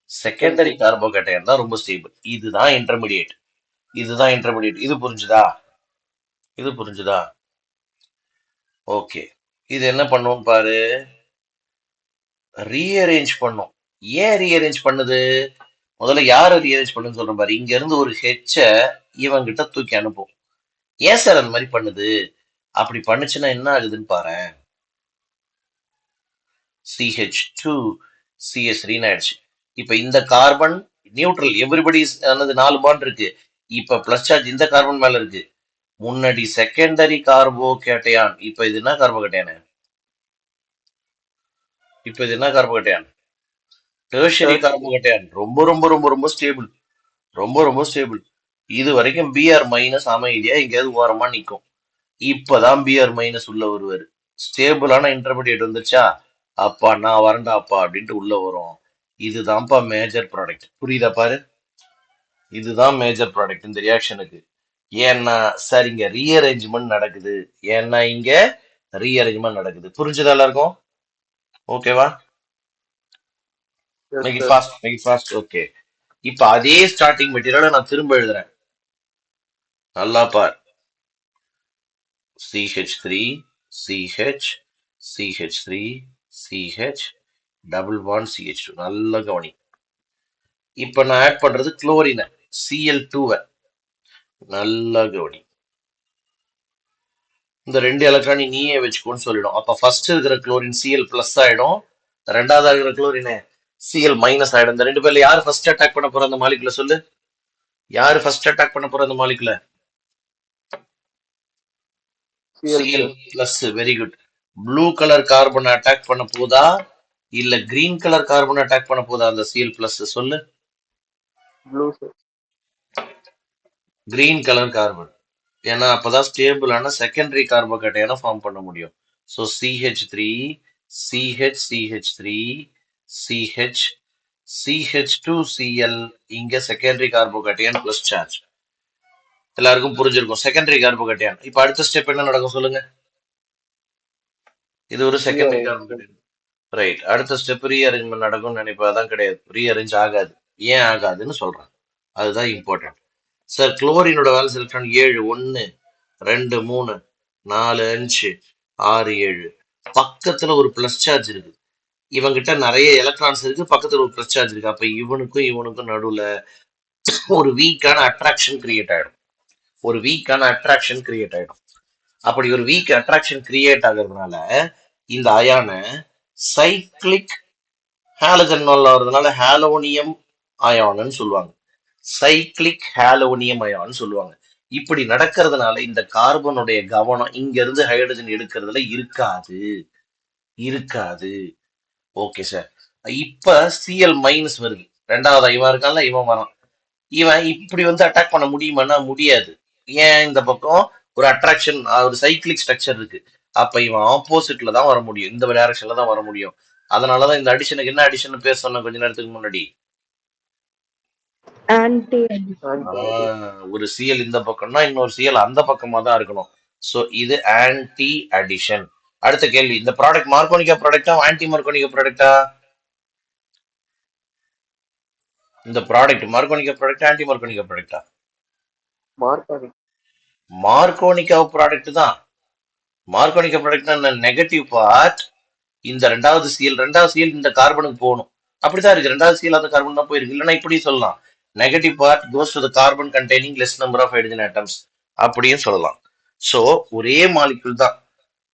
S1: செகண்டரி கார்போகேட்டையான் தான் ரொம்ப ஸ்டேபிள். இதுதான் இன்டர்மீடியேட். இதுதான் இன்டர்மீடியேட். இது புரிஞ்சுதா? இது புரிஞ்சுதா? ஓகே. இது என்ன பண்ணும் பாரு. ரீஅரேஞ்ச் பண்ணும். ஏன் ரீஅரேஞ்ச் பண்ணுது? முதல்ல யார ரீஅரேஞ்ச் பண்ணுன்னு சொல்றேன் பாரு. இங்க இருந்து ஒரு ஹெச்ச இவன் கிட்ட தூக்கி அனுப்பும். ஏன் சார் அந்த மாதிரி பண்ணுது? அப்படி பண்ணுச்சுன்னா என்ன ஆகுதுன்னு பாரு. CH2 CH3 ஆயிடுச்சு. இப்ப இந்த கார்பன் நியூட்ரல், எவ்ரிபடி 4 பாண்ட் இருக்கு. இப்ப பிளஸ் சார்ஜ் இந்த கார்பன் மேல இருக்கு. முன்னாடி செகண்டரி கார்போகேட்டையான். இப்ப இது என்ன கார்போகேட்டையான்? இப்ப இது என்ன கார்போகேட்டையான்? டெர்ஷரி கார்போகேட்டையான். ரொம்ப ரொம்ப ரொம்ப ரொம்ப ஸ்டேபிள். ரொம்ப ரொம்ப ஸ்டேபிள். இது வரைக்கும் Br மைனஸ் அமைதியா எங்கேயாவது ஓரமா நிக்கும். இப்பதான் Br மைனஸ் உள்ள வருவாரு. ஸ்டேபிளான இன்டர்மீடியேட் வந்துச்சா, அப்பா நான் வரண்டா அப்பா அப்படின்ட்டு உள்ள வரும். இதுதான்ப்பா மேஜர் ப்ராடக்ட். புரியுதா பாரு? இதுதான் மேஜர் ப்ராடக்ட் இந்த ரியாக்ஷனுக்கு. ஏன்னா சார் இங்க ரீஅரேஞ்ச்மெண்ட் நடக்குது. ஏன்னா இங்க ரீஅரேஞ்ச்மெண்ட் நடக்குது. புரிஞ்சுதா எல்லாருக்கும்? ஓகேவா? Make it fast, make it fast. Okay. இப்ப அதே ஸ்டார்டிங் மெட்டீரியலை நான் திரும்ப எழுதுறேன். நல்லா பார். CH3 CH CH3 CH double bond CH2. நல்ல கவனி. இப்ப நான் ஆட் பண்றது குளோரின Cl2. நல்ல கவனி. இந்த ரெண்டு எலக்ட்ரானி நீயே வச்சுக்கோன்னு சொல்லிடும். அப்ப ஃபர்ஸ்ட் இருக்கிற குளோரின் Cl பிளஸ் ஆயிடும், ரெண்டாவது இருக்கிற குளோரின் Cl மைனஸ் ஆயிடும். இந்த ரெண்டு பேர்ல யாரு ஃபர்ஸ்ட் அட்டாக் பண்ண போற அந்த மாலிகுல? சொல்லு. யாரு ஃபர்ஸ்ட் அட்டாக் பண்ண போற அந்த மாலிகுல? Cl plus. Very good. Blue colour carbon attack பண்ண போதா இல்ல கிரீன் கலர் கார்பன் அட்டாக் பண்ண போதா அந்த Cl பிளஸ்? சொல்லு.
S3: ப்ளூ.
S1: Green colour carbon. ஏன்னா அப்பதான் ஸ்டேபிளான செகண்டரி கார்போகேட்டையான ஃபார்ம் பண்ண முடியும். So CH3 CH CH3 CH CH2Cl இங்க செகண்டரி கார்போகேட்டையான் பிளஸ் சார்ஜ். எல்லாருக்கும் புரிஞ்சிருக்கும் செகண்டரி கார்போகேட்டையான். இப்ப அடுத்த ஸ்டெப் என்ன நடக்கும் சொல்லுங்க. இது ஒரு செகண்டரி கார்போகேட்டையான். ரைட். அடுத்த ஸ்டெப் ரீஅரேஞ்ச்மெண்ட் நடக்கும்னு நினைப்பாதான் கிடையாது. ரீஅரேஞ்ச் ஆகாது. ஏன் ஆகாதுன்னு சொல்றேன். அதுதான் இம்பார்ட்டன்ட். சார் குளோரினோட வேலன்ஸ் எலக்ட்ரான் 7. 1 2 3 4 5 6 7. பக்கத்துல ஒரு பிளஸ் சார்ஜ் இருக்கு. இவங்கிட்ட நிறைய எலக்ட்ரான்ஸ் இருக்கு, பக்கத்துல ஒரு பிளஸ் சார்ஜ் இருக்கு. அப்ப இவனுக்கும் இவனுக்கும் நடுவுல ஒரு வீக்கான அட்ராக்ஷன் கிரியேட் ஆயிடும். ஒரு வீக்கான அட்ராக்ஷன் கிரியேட் ஆயிடும். அப்படி ஒரு வீக் அட்ராக்ஷன் கிரியேட் ஆகுறதுனால இந்த அயானை சைக்ளிக் ஹாலஜன் வர்றதுனால ஹாலோனியம் அயான்னு சொல்லுவாங்க. சைக்ளிக் ஹாலோனியம் அயான்னு சொல்லுவாங்க. இப்படி நடக்கிறதுனால இந்த கார்பனுடைய கவனம் இங்க இருந்து ஹைட்ரஜன் எடுக்கிறதுல இருக்காது. Okay sir. இப்ப சிஎல் மைனஸ் வருது. ரெண்டாவது இவன் இருக்கான்ல, இவன் வரான். இவன் இப்படி வந்து அட்டாக் பண்ண முடியுமான்னா முடியாது. ஏன்? இந்த பக்கம் ஒரு அட்ராக்ஷன், ஒரு சைக்கிளிக் ஸ்ட்ரக்சர் இருக்கு. அப்ப இவன் ஆப்போசிட்ல தான் வர முடியும், இந்த டைரக்ஷன்ல தான் வர முடியும். அதனாலதான் இந்த அடிஷனுக்கு என்ன அடிஷன் பேர் சொன்ன கொஞ்ச நேரத்துக்கு முன்னாடி. ஒரு சிஎல் இந்த பக்கம்னா இன்னொரு சிஎல் அந்த பக்கமா தான் இருக்கணும். சோ இது ஆன்டி அடிஷன். அடுத்த கேள்வி, இந்த ப்ராடக்ட் மார்கோனிகா ப்ராடக்டா ஆன்டி மார்கோனிகா ப்ராடக்டா? இந்த product மார்கோனிகா product anti Markovnikov ப்ராடக்டா? மார்கோனிகா product தான். மார்கோனிகா ப்ராடக்ட் நெகட்டிவ் பார்ட் இந்த ரெண்டாவது சிஎல் இந்த கார்பனுக்கு போகணும். அப்படிதான் இருக்கு. ரெண்டாவது சிஎல் அந்த கார்பன் தான் போயிருக்கு. இல்லைன்னா இப்படி சொல்லலாம், negative part goes to the carbon containing less number of hydrogen atoms அப்படியும் சொல்லலாம். சோ ஒரே மாலிகுல் தான்,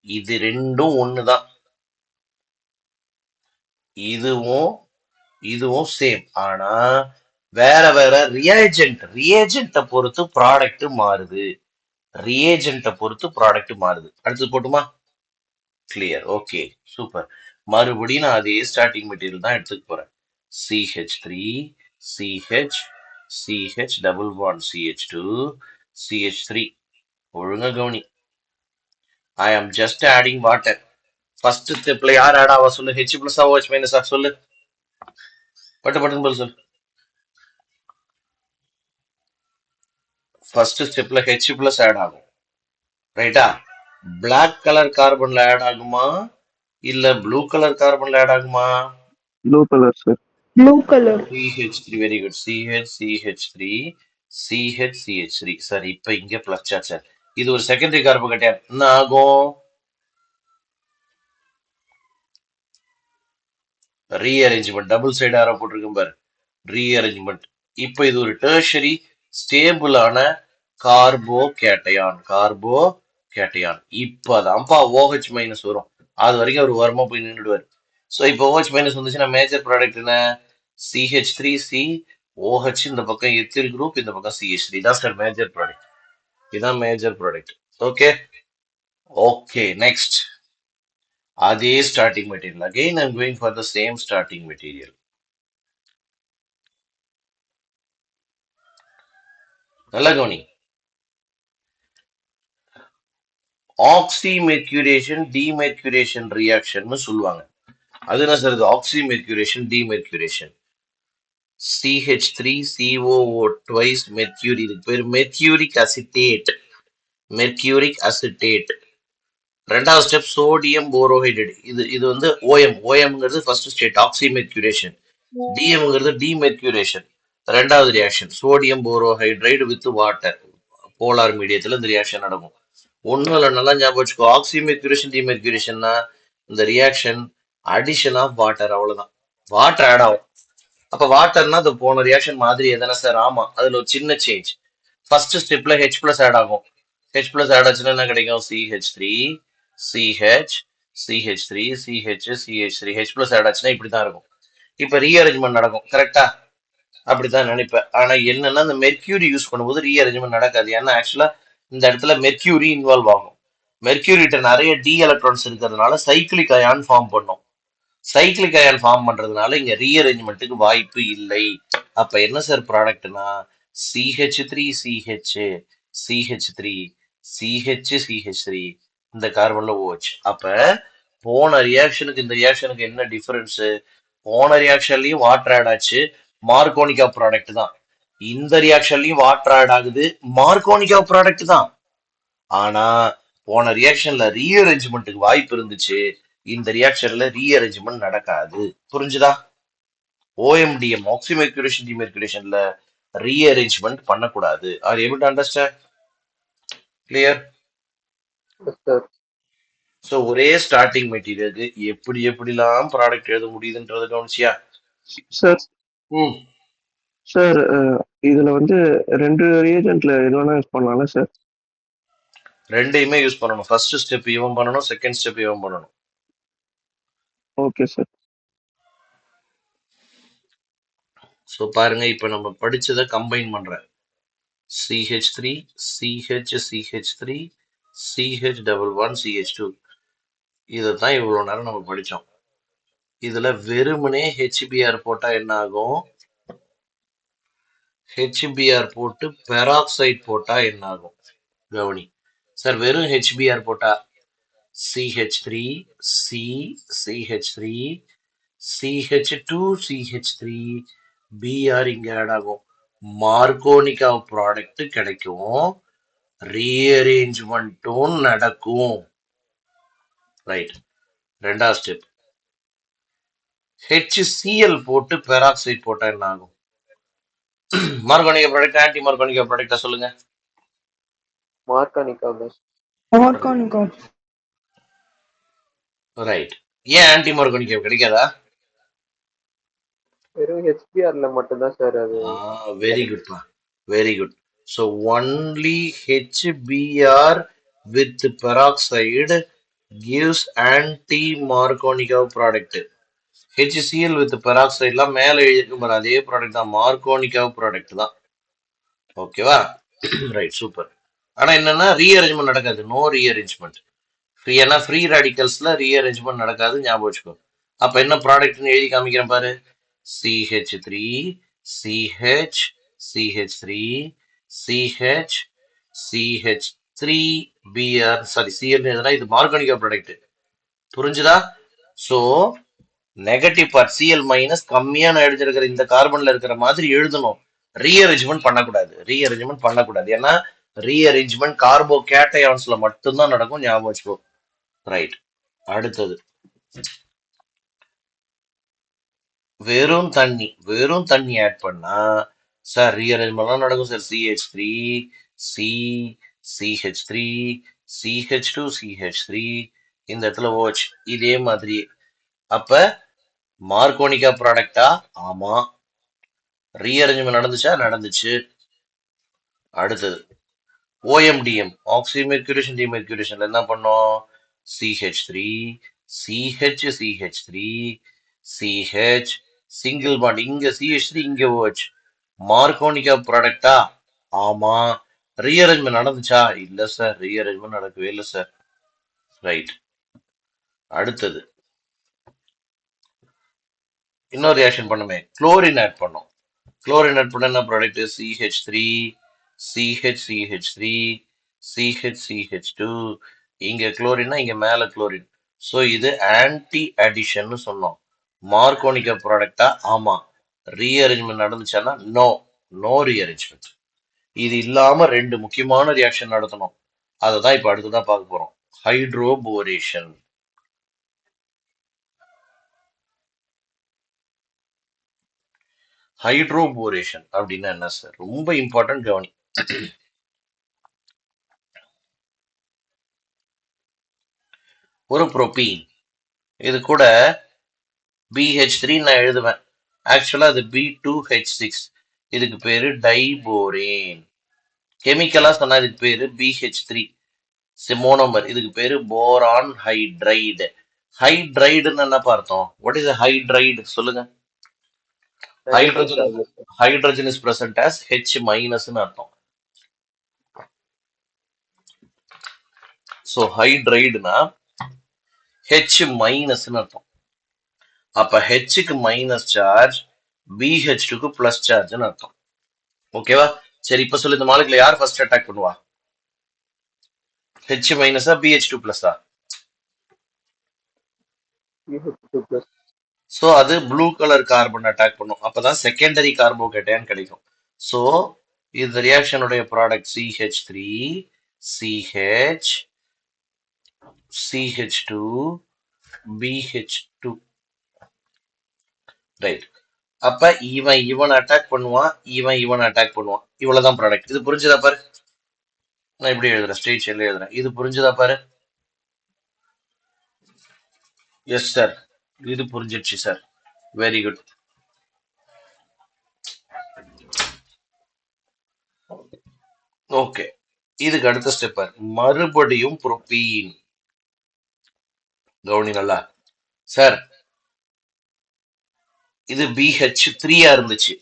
S1: இது ரெண்டும் ஒண்ணுதான். இதுவும் சேம். ஆனா வேற வேற ரியேஜென்ட்டை பொறுத்து ப்ராடக்ட் மாறுது. அடுத்து போட்டுமா? கிளியர். Okay, super. மறுபடியும் நான் அதே ஸ்டார்டிங் மெட்டீரியல் தான் எடுத்துக்க போறேன். CH3 CH CH double bond CH2 CH3. ஒழுங்கா கவனி. ஐ ஆம் ஜஸ்ட் ஆடிங் வாட்டர். ஃபர்ஸ்ட் ஸ்டெப்ல யார் ஆட் ஆவா சொல்லு? H பிளஸ் OH மைனஸ் சொல்லு. பட்டு போல் சொல்லு. ஃபர்ஸ்ட் ஸ்டெப்ல H பிளஸ் ஆட் ஆகும், ரைட்டா? பிளாக் கலர் கார்பன்ல ஆட் ஆகுமா இல்ல ப்ளூ கலர் கார்பன்ல ஆட் ஆகுமா?
S3: Blue colour sir.
S1: CH3, very good. CH3 CH sir. இப்ப இங்க பிளஸ் சார். இது ஒரு செகண்டரி கார்போகேட்டையான். என்ன ஆகும்? ரீஅரேஞ்ச்மெண்ட். டபுள் சைடு ஆரோ போட்டிருக்கும் பாரு, ரீஅரேஞ்ச்மெண்ட். இப்ப இது ஒரு டெர்ஷரி ஸ்டேபிளான கார்போகேட்டையான். இப்பதான்ப்பா OH மைனஸ் வரும். அது வரைக்கும் அவர் ஓரமா போய் நின்றுடுவார். சோ இப்போ OH மைனஸ் வந்துச்சுன்னா மேஜர் ப்ராடக்ட் என்ன? CH3C OH, இந்த பக்கம் எத்தில் குரூப், இந்த பக்கம் CH3. தான் சார் மேஜர் ப்ராடக்ட். இதுதான் மேஜர் ப்ராடக்ட். Okay next. அதே starting material. Again I'm going for the same starting material. நல்லா கவனி. ஆக்சிமெர்க்யூரேஷன் டிமெர்க்யூரேஷன் ரியாக்ஷன் சொல்லுவாங்க. அது என்ன sir? Oxymercuration demercuration. CH3COO twice mercury. இதுக்கு பேர் மெர்க்யூரிக் அசிட்டேட். ரெண்டாவது ஸ்டெப் சோடியம் போரோஹைட்ரேட். இது வந்து ஓஎம்ங்கிறது ஃபர்ஸ்ட் ஸ்டேட் ஆக்சிமெர்க்யூரேஷன். டிஎம்ங்கிறது டிமெர்க்யூரேஷன், ரெண்டாவது reaction. Sodium borohydride with water, polar மீடியத்துல இந்த ரியாக்ஷன் நடக்கும். ஒண்ணும் இல்லை, நல்லா ஞாபகம் வச்சுக்கோ. ஆக்சிமெர்க்யூரேஷன் டிமெர்க்யூரேஷன்னா இந்த ரியாக்ஷன் அடிஷன் ஆஃப் வாட்டர், அவ்வளவுதான். வாட்டர் ஆட் ஆகும். அப்ப வாட்டர்னா அது போன ரியாக்ஷன் மாதிரி எதனா சார்? ஆமா, அதுல ஒரு சின்ன சேஞ்ச். ஃபர்ஸ்ட் ஸ்டெப்ல H பிளஸ் ஆட் ஆகும். H பிளஸ் ஆட் ஆச்சுன்னா என்ன கிடைக்கும்? CH3 CH CH3 CH CH3. H plus add ஆச்சுன்னா இப்படிதான் இருக்கும். இப்ப ரீஅரேஞ்ச்மெண்ட் நடக்கும், கரெக்டா? அப்படித்தான் நினைப்பேன். ஆனா என்னன்னா, இந்த மெர்க்யூரி யூஸ் பண்ணும்போது ரீஅரேஞ்ச்மெண்ட் நடக்காது. ஏன்னா ஆக்சுவலா இந்த இடத்துல மெர்க்யூரி இன்வால்வ் ஆகும். மெர்க்யூரிட்ட நிறைய டி எலக்ட்ரான்ஸ் இருக்கிறதுனால சைக்கிளிக் அயான் ஃபார்ம் பண்ணும். சைக்கிளிக் அயான் ஃபார்ம் பண்றதுனால இங்க ரீஅரேஞ்ச்மெண்ட்டுக்கு வாய்ப்பு இல்லை. அப்ப என்ன சார் ப்ராடக்ட்னா? CH3CH CH3 CH இந்த கார்பன்ல OH. அப்ப போன ரியாக்ஷனுக்கு இந்த ரியாக்ஷனுக்கு என்ன டிஃபரன்ஸ்? போன ரியாக்ஷன்லயும் வாட்டர் ஆட் ஆச்சு, மார்கோனிகா ப்ராடக்ட் தான். இந்த ரியாக்ஷன்லயும் வாட்டர் ஆட் ஆகுது, மார்கோனிகா ப்ராடக்ட் தான். ஆனா போன ரியாக்ஷன்ல ரீஅரேஞ்ச்மெண்ட்டுக்கு வாய்ப்பு இருந்துச்சு, இந்த ரியாக்ஷன்ல ரீஅரேஞ்ச்மெண்ட் நடக்காது. புரிஞ்சுதா? OMDM ஆக்சிமெர்க்யூரேஷன் டிமெர்க்யூரேஷன்ல ரீஅரேஞ்ச்மெண்ட் பண்ணக்கூடாது. R able to understand? Clear? So ஒரே ஸ்டார்டிங் மெட்டீரியலுக்கு எப்படிலாம் ப்ராடக்ட் எழுத முடியுதுன்றத கவனிச்சியா?
S3: சார் சார் இதுல வந்து ரெண்டு ரியேஜென்ட்ல எது வேணா யூஸ் பண்ணலாம்ல சார்?
S1: ரெண்டையுமே யூஸ் பண்ணணும். ஃபர்ஸ்ட் ஸ்டெப் இவன் பண்ணணும், செகண்ட் ஸ்டெப் இவன் பண்ணணும்.
S2: Okay sir.
S1: ஸோ பாருங்க, இப்போ நம்ம படிச்சதை கம்பைன் பண்றேன். CH3 CH3 CH11 CH2 இதை தான் இவ்வளவு நேரம் நம்ம படிச்சோம். இதுல வெறுமனே HBr போட்டா என்ன ஆகும்? HBr போட்டு பெராக்சைடு போட்டா என்ன ஆகும்? கவனி சார், வெறும் HBr போட்டா CH3 C CH3 CH2 CH3 Br இங்க ஆட் ஆகும். மார்கோனிகா ப்ராடக்ட் கிடைக்கும், ரீஅரேஞ்ச்மெண்ட்டும் நடக்கும். ரைட். ரெண்டாவது ஸ்டெப், HCl போட்டு பெராக்சைடு போட்டா என்ன ஆகும்? மார்கோனிகா ப்ராடக்ட், ஆன்டி மார்கோனிகா ப்ராடக்டா சொல்லுங்க.
S3: மார்கானிகா பஸ்.
S4: மார்கானிகா.
S1: ரைட். ஏன் ஆன்டி மார்கோனிகா கிடைக்காதா?
S3: வெறும் ஹெச்பிஆர்ல மட்டும்தான் சார் அது.
S1: வெரி குட்பா, very good. So only HBr with peroxide gives anti-Markovnikov product. HCl with peroxide மேல எழுதிருக்கும் பாரு, அதே ப்ராடக்ட் தான், Markovnikov ப்ராடக்ட் தான். ஓகேவா? Right, super. ஆனா என்னன்னா ரீஅரேஞ்ச்மெண்ட் நடக்காது, நோ ரீஅரேஞ்ச்மெண்ட். ஏன்னா ஃப்ரீ ரேடிக்கல்ஸ்ல ரீஅரேஞ்ச்மெண்ட் நடக்காது, ஞாபகம் வச்சுக்கோ. அப்ப என்ன ப்ராடக்ட்னு எழுதி காமிக்கிறேன் பாரு. CH3 CH CH3 CH CH3Br, sorry Cl எதுனா இது மார்கானிகா ப்ராடக்ட். புரிஞ்சுதா? So negative part Cl minus கம்மியான எழுதிருக்கிற இந்த கார்பன்ல இருக்கிற மாதிரி எழுதணும். ரீஅரேஞ்ச்மெண்ட் பண்ணக்கூடாது. ஏன்னா ரீஅரேஞ்ச்மெண்ட் கார்போ கேட்டயான்ஸ்ல மட்டும்தான் நடக்கும், ஞாபகம் வச்சுக்கோ. ரைட். அடுத்தது வெறும் தண்ணி ஆட் பண்ணா சார் ரீஅரேஞ்ச்மெண்ட் நடக்கும் sir. CH3 C CH3 CH2 CH3 இந்த இடத்துல OH இதே மாதிரி. அப்ப மார்கோனிகா ப்ராடக்டா? ஆமா. ரீஅரேஞ்ச்மெண்ட் நடந்துச்சு. அடுத்தது OMDM, ஆக்சிமெர்குரேஷன் டிமெர்குரேஷன்ல என்ன பண்ணோம்? CH3 CH CH single bond, இங்க CH3 இங்க OH. மார்கோனிகா ப்ராடக்டா? ஆமா. ரீஅரேஞ்ச்மெண்ட் நடந்துச்சா? இல்ல சார், ரீஅரேஞ்ச்மெண்ட் நடக்கவே இல்லை சார். ரைட். அடுத்தது இன்னொரு ரியாக்ஷன் பண்ணுமே, குளோரின் ஆட் பண்ணோம். குளோரின் ஆட் பண்ண என்ன ப்ராடக்ட்? CH3 CH CH2. இங்க குளோரின்னா இங்க மேல குளோரின். சோ இது ஆன்டி அடிஷன் சொன்னோம். மார்கோனிகா ப்ராடக்டா? ஆமா. ரீஅரேஞ்ச்மெண்ட் நடந்துச்சானா? No rearrangement. இது இல்லாம ரெண்டு முக்கியமான ரியாக்ஷன் நடத்தணும். அதை தான் இப்ப அடுத்ததான் பார்க்க போறோம். ஹைட்ரோபோரேஷன். ஹைட்ரோபோரேஷன் அப்படின்னா என்ன சார்? ரொம்ப இம்பார்ட்டன்ட், கவனி. ஒரு புரோப்பீன், இது கூட BH3 நான் எழுதுவேன். ஆக்சுவலா அது B2H6. இதுக்கு பேரு டைபோரேன். கெமிக்கலா சொன்னா இதுக்கு பேரு BH3 மோனோமர். இதுக்கு பேரு போரான் ஹைட்ரைடு. ஹைட்ரைடுன்னு என்ன பார்த்தோம்? வாட் இஸ் ஹைட்ரைடு சொல்லுங்க. Hydrogen is present as H மைனஸ்னு அர்த்தம். சோ ஹைட்ரைடுனா H மைனஸ்னு அர்த்தம். அப்ப Hக்கு மைனஸ் சார்ஜ், BH2க்கு பிளஸ் சார்ஜ்னு அர்த்தம். ஓகேவா? சரி, இப்ப சொல்லு, இந்த மாலிகுல யார் ஃபர்ஸ்ட் அட்டாக் பண்ணுவா? H மைனஸா BH2 பிளஸா? சோ அது ப்ளூ கலர் கார்பன் அட்டாக் பண்ணும். அப்பதான் செகண்டரி கார்போகேட்டையான் கிடைக்கும். சோ இந்த ரியாக்ஷனுடைய product CH3 CH CH2 BH2. Right. அப்ப இவன் அட்டாக் பண்ணுவான், இவன் அட்டாக் பண்ணுவான். இவ்வளவுதான் ப்ராடக்ட். இது புரிஞ்சுதா பாரு? நான் இப்படி எழுதுறேன், ஸ்ட்ரெயிட் ஷேட்ல எழுதுறேன். இது புரிஞ்சுதா பாரு? எஸ் சார், இது புரிஞ்சிடுச்சு சார். Very good. ஓகே. இதுக்கு அடுத்த ஸ்டெப் மறுபடியும் புரோப்பீன். கவனி நல்லா சார், இது BH3 இருந்துச்சு.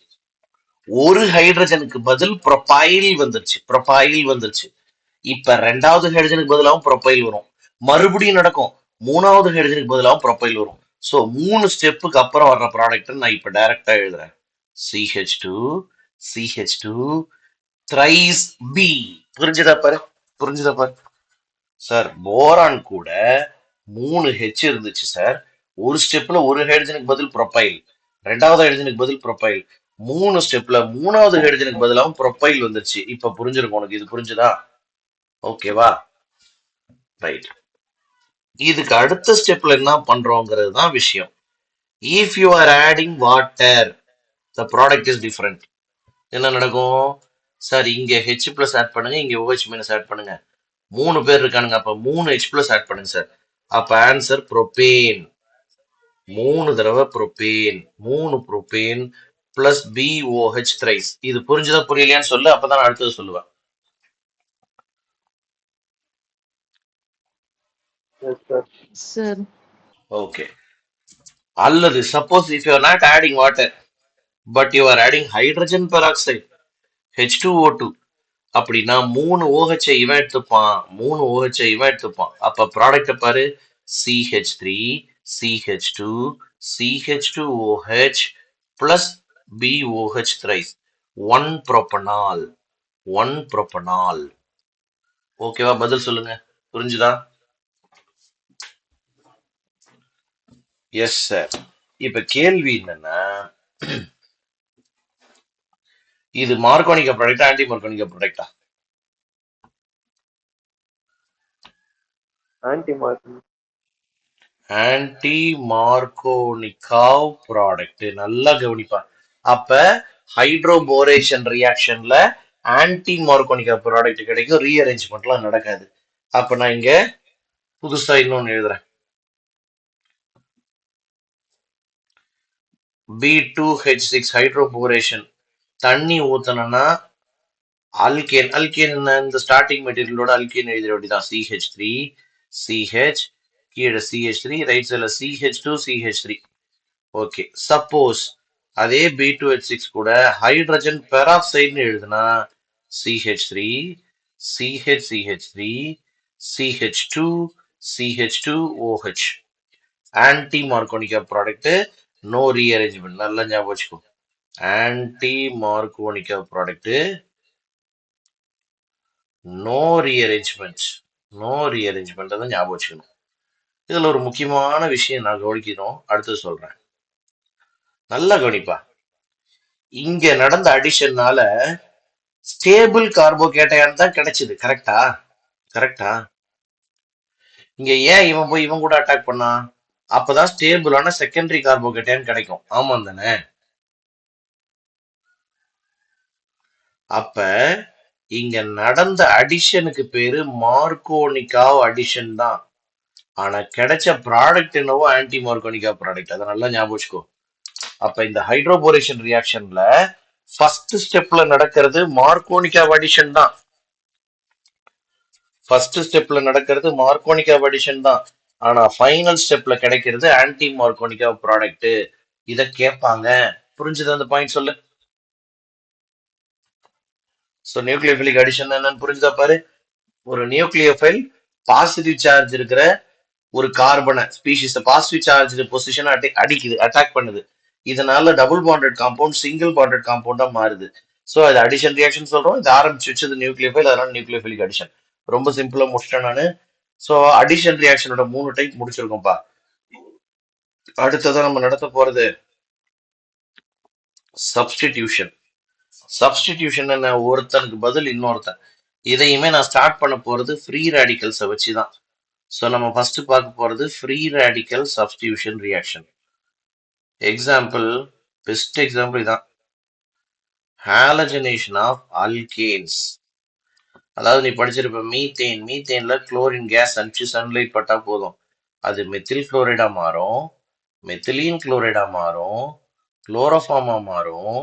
S1: ஒரு ஹைட்ரஜனுக்கு பதில் ப்ரொபைல் வந்துருச்சு. இப்ப ரெண்டாவது ஹைட்ரஜனுக்கு பதிலாகவும் ப்ரொபைல் வரும். மறுபடியும் நடக்கும். மூணாவது ஹைட்ரஜனுக்கு பதிலாகவும் ப்ரொபைல் வரும். ஸோ 3 ஸ்டெப்புக்கு அப்புறம் வர்ற ப்ராடக்ட் நான் இப்ப டைரக்டா எழுதுறேன். CH2 thrice B. புரிஞ்சுதா பாரு சார். போரான் கூட 3 H இருந்துச்சு சார். ஒரு ஸ்டெப்ல ஒரு ஹைட்ரஜனுக்கு பதில் ப்ரொபைல், ரெண்டாவது ஹைட்ரஜனுக்கு பதில் ப்ரொபைல், 3 ஸ்டெப்ல மூணாவது ஹைட்ரஜனுக்கு பதிலாகவும் ப்ரொபைல் வந்துருச்சு. இப்ப புரிஞ்சிருக்கும் உனக்கு. இது புரிஞ்சுதா? ஓகேவா? ரைட். இதுக்கு அடுத்த ஸ்டெப்ல என்ன பண்றோங்கிறது தான் விஷயம். If you are adding water, the product is different. என்ன நடக்கும் சார்? இங்க H பிளஸ் ஆட் பண்ணுங்க, இங்க OH மைனஸ் ஆட் பண்ணுங்க. 3 பேர் இருக்கானுங்க, அப்ப 3 H பிளஸ் ஆட் பண்ணுங்க சார். அப்ப ஆன்சர் ப்ரோபேன். 3 தடவை propane, 3 propane plus BOH thrice. இது புரிஞ்சுதா புரியலையான்னு சொல்லு, அப்பதான் நான் அடுத்தது சொல்லுவேன்.
S4: Sir.
S1: ஓகே. அல்லது suppose if you are not adding water but you are adding hydrogen peroxide H2O2, அப்படின்னா 3 OH இவன் எடுத்துப்பான், 3 OH இவன் எடுத்துப்பான். அப்ப ப்ராடக்ட் பாரு, CH3 CH2 CH2OH plus BOH thrice, 1 propanol. ஓகேவா? பதில் சொல்லுங்க. புரிஞ்சுதா? Yes sir. இப்ப கேள்வி என்னன்னா, இது மார்கோனிகா ப்ராடக்டா ஆன்டி மார்கோனிகா ப்ராடக்டா? Anti Markovnikov product. நல்லா கவனிப்பா. அப்ப ஹைட்ரோபோரேஷன் ரியாக்ஷன்ல ஆன்டி மார்கோனிகா ப்ராடக்ட் கிடைக்கும், ரீஅரேஞ்ச்மெண்ட்லாம் நடக்காது. அப்ப நான் இங்க புதுசா இன்னொன்னு எழுதுறேன். B2H6 hydroboration. தண்ணி ஊத்தனா அல்கேன். இந்த ஸ்டார்டிங் மெட்டீரியலோட அல்கேன் எழுதிட வேண்டியதான். CH3 CH, கீழே CH3, ரைட் சைட்ல CH2 CH3. ஓகே. சப்போஸ் அதே B2H6 கூட ஹைட்ரஜன் பெராக்சைடுன்னு எழுதுனா CH3 CH CH2 CH2OH. Anti Markovnikov product, no rearrangement. நல்லா ஞாபகம் வச்சுக்கோ. Anti Markovnikov product, no rearrangement தான் ஞாபகம் வச்சுக்கணும். இதுல ஒரு முக்கியமான விஷயம் நான் கவனிக்கணும், அடுத்து சொல்றேன். நல்லா கவனிப்பா. இங்க நடந்த அடிஷன்னால ஸ்டேபிள் கார்போகேட்டையான் தான் கிடைச்சது. கரெக்டா? இங்க ஏன் இவன் போய் இவன் கூட அட்டாக் பண்ணா? அப்பதான் ஸ்டேபிளான செகண்டரி கார்போகேட்டையான் கிடைக்கும். ஆமா தானே? அப்ப இங்க நடந்த அடிஷனுக்கு பேரு மார்கோனிகாவ் அடிஷன் தான். ஆனா கிடைச்ச ப்ராடக்ட் என்னவோ ஆன்டி மார்கோனிகா ப்ராடக்ட். அதை நல்லா ஞாபகம் வச்சுக்கோ. அப்ப இந்த ஹைட்ரோபோரேஷன் ரியாக்ஷன்ல ஃபர்ஸ்ட் ஸ்டெப்ல நடக்கிறது மார்கோனிகா அடிஷன் தான். ஆனா ஃபைனல் ஸ்டெப்ல கிடைக்கிறது ஆன்டி மார்கோனிகா ப்ராடக்ட். இத கேட்பாங்க. புரிஞ்சுது அந்த பாயிண்ட் சொல்லு. சோ நியூக்ளியோபிலிக் அடிஷன் என்னன்னு புரிஞ்சுதா பாரு. ஒரு நியூக்ளியோஃபைல் பாசிட்டிவ் சார்ஜ் இருக்கிற ஒரு கார்பனை species positive charge position attack பண்ணுது. இதனால double bonded compound single bonded காம்பவுண்டா மாறுது. சோ அது அடிஷன் ரியாக்ஷன் சொல்றோம். இது ஆரம்பிச்சு வச்சது நியூக்ளியோஃபைல், அதனால நியூக்ளியோபிலிக் அடிஷன். ரொம்ப சிம்பிளா முடிச்சிட்டேன் நானு. சோ அடிஷன் ரியாக்ஷனோட 3 டைப் முடிச்சிருக்கோம்ப்பா. அடுத்ததான் நம்ம நடத்த போறது சப்ஸ்டிடியூஷன் என்ன? ஒருத்தனுக்கு பதில் இன்னொருத்தன். இதையுமே நான் ஸ்டார்ட் பண்ண போறது ஃப்ரீ ரேடிக்கல்ஸை வச்சுதான். ஸோ நம்ம ஃபர்ஸ்ட் பார்க்க போறது free radical substitution reaction. Example, best example இதான். ஹாலஜனேஷன் ஆஃப் அல்கேன்ஸ். அதாவது நீ படிச்சிருப்ப மீத்தேன்ல குளோரின் கேஸ் அனுப்பிச்சு சன்லைட் பட்டா போதும், அது மெத்தில் குளோரைடா மாறும், மெத்திலீன் குளோரைடா மாறும், குளோரோஃபார்மா மாறும்,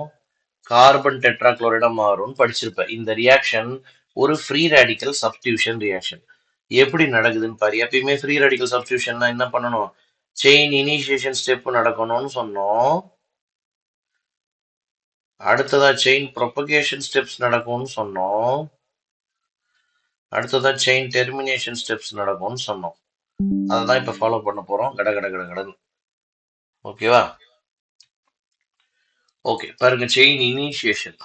S1: கார்பன் டெட்ரா குளோரைடா மாறும்னு படிச்சிருப்ப. இந்த ரியாக்ஷன் ஒரு ஃப்ரீ ரேடிக்கல் சப்ஸ்டியூஷன் ரியாக்ஷன். எப்படி நடக்குதுன்னு பாரு. எப்பயுமே ஃப்ரீ ரேடிக்கல் சப்ஸ்டியூஷன்னா என்ன பண்ணணும்? செயின் இனிஷியேஷன் ஸ்டெப் நடக்கணும்னு சொன்னோம். அடுத்ததா செயின் ப்ரொபகேஷன் ஸ்டெப்ஸ் நடக்கும்னு சொன்னோம். அடுத்ததா செயின் டெர்மினேஷன் ஸ்டெப்ஸ் நடக்கும்னு சொன்னோம். அதான் இப்ப ஃபாலோ பண்ண போறோம். கடகடன்னு. ஓகேவா? ஓகே, பாருங்க. Chain initiation.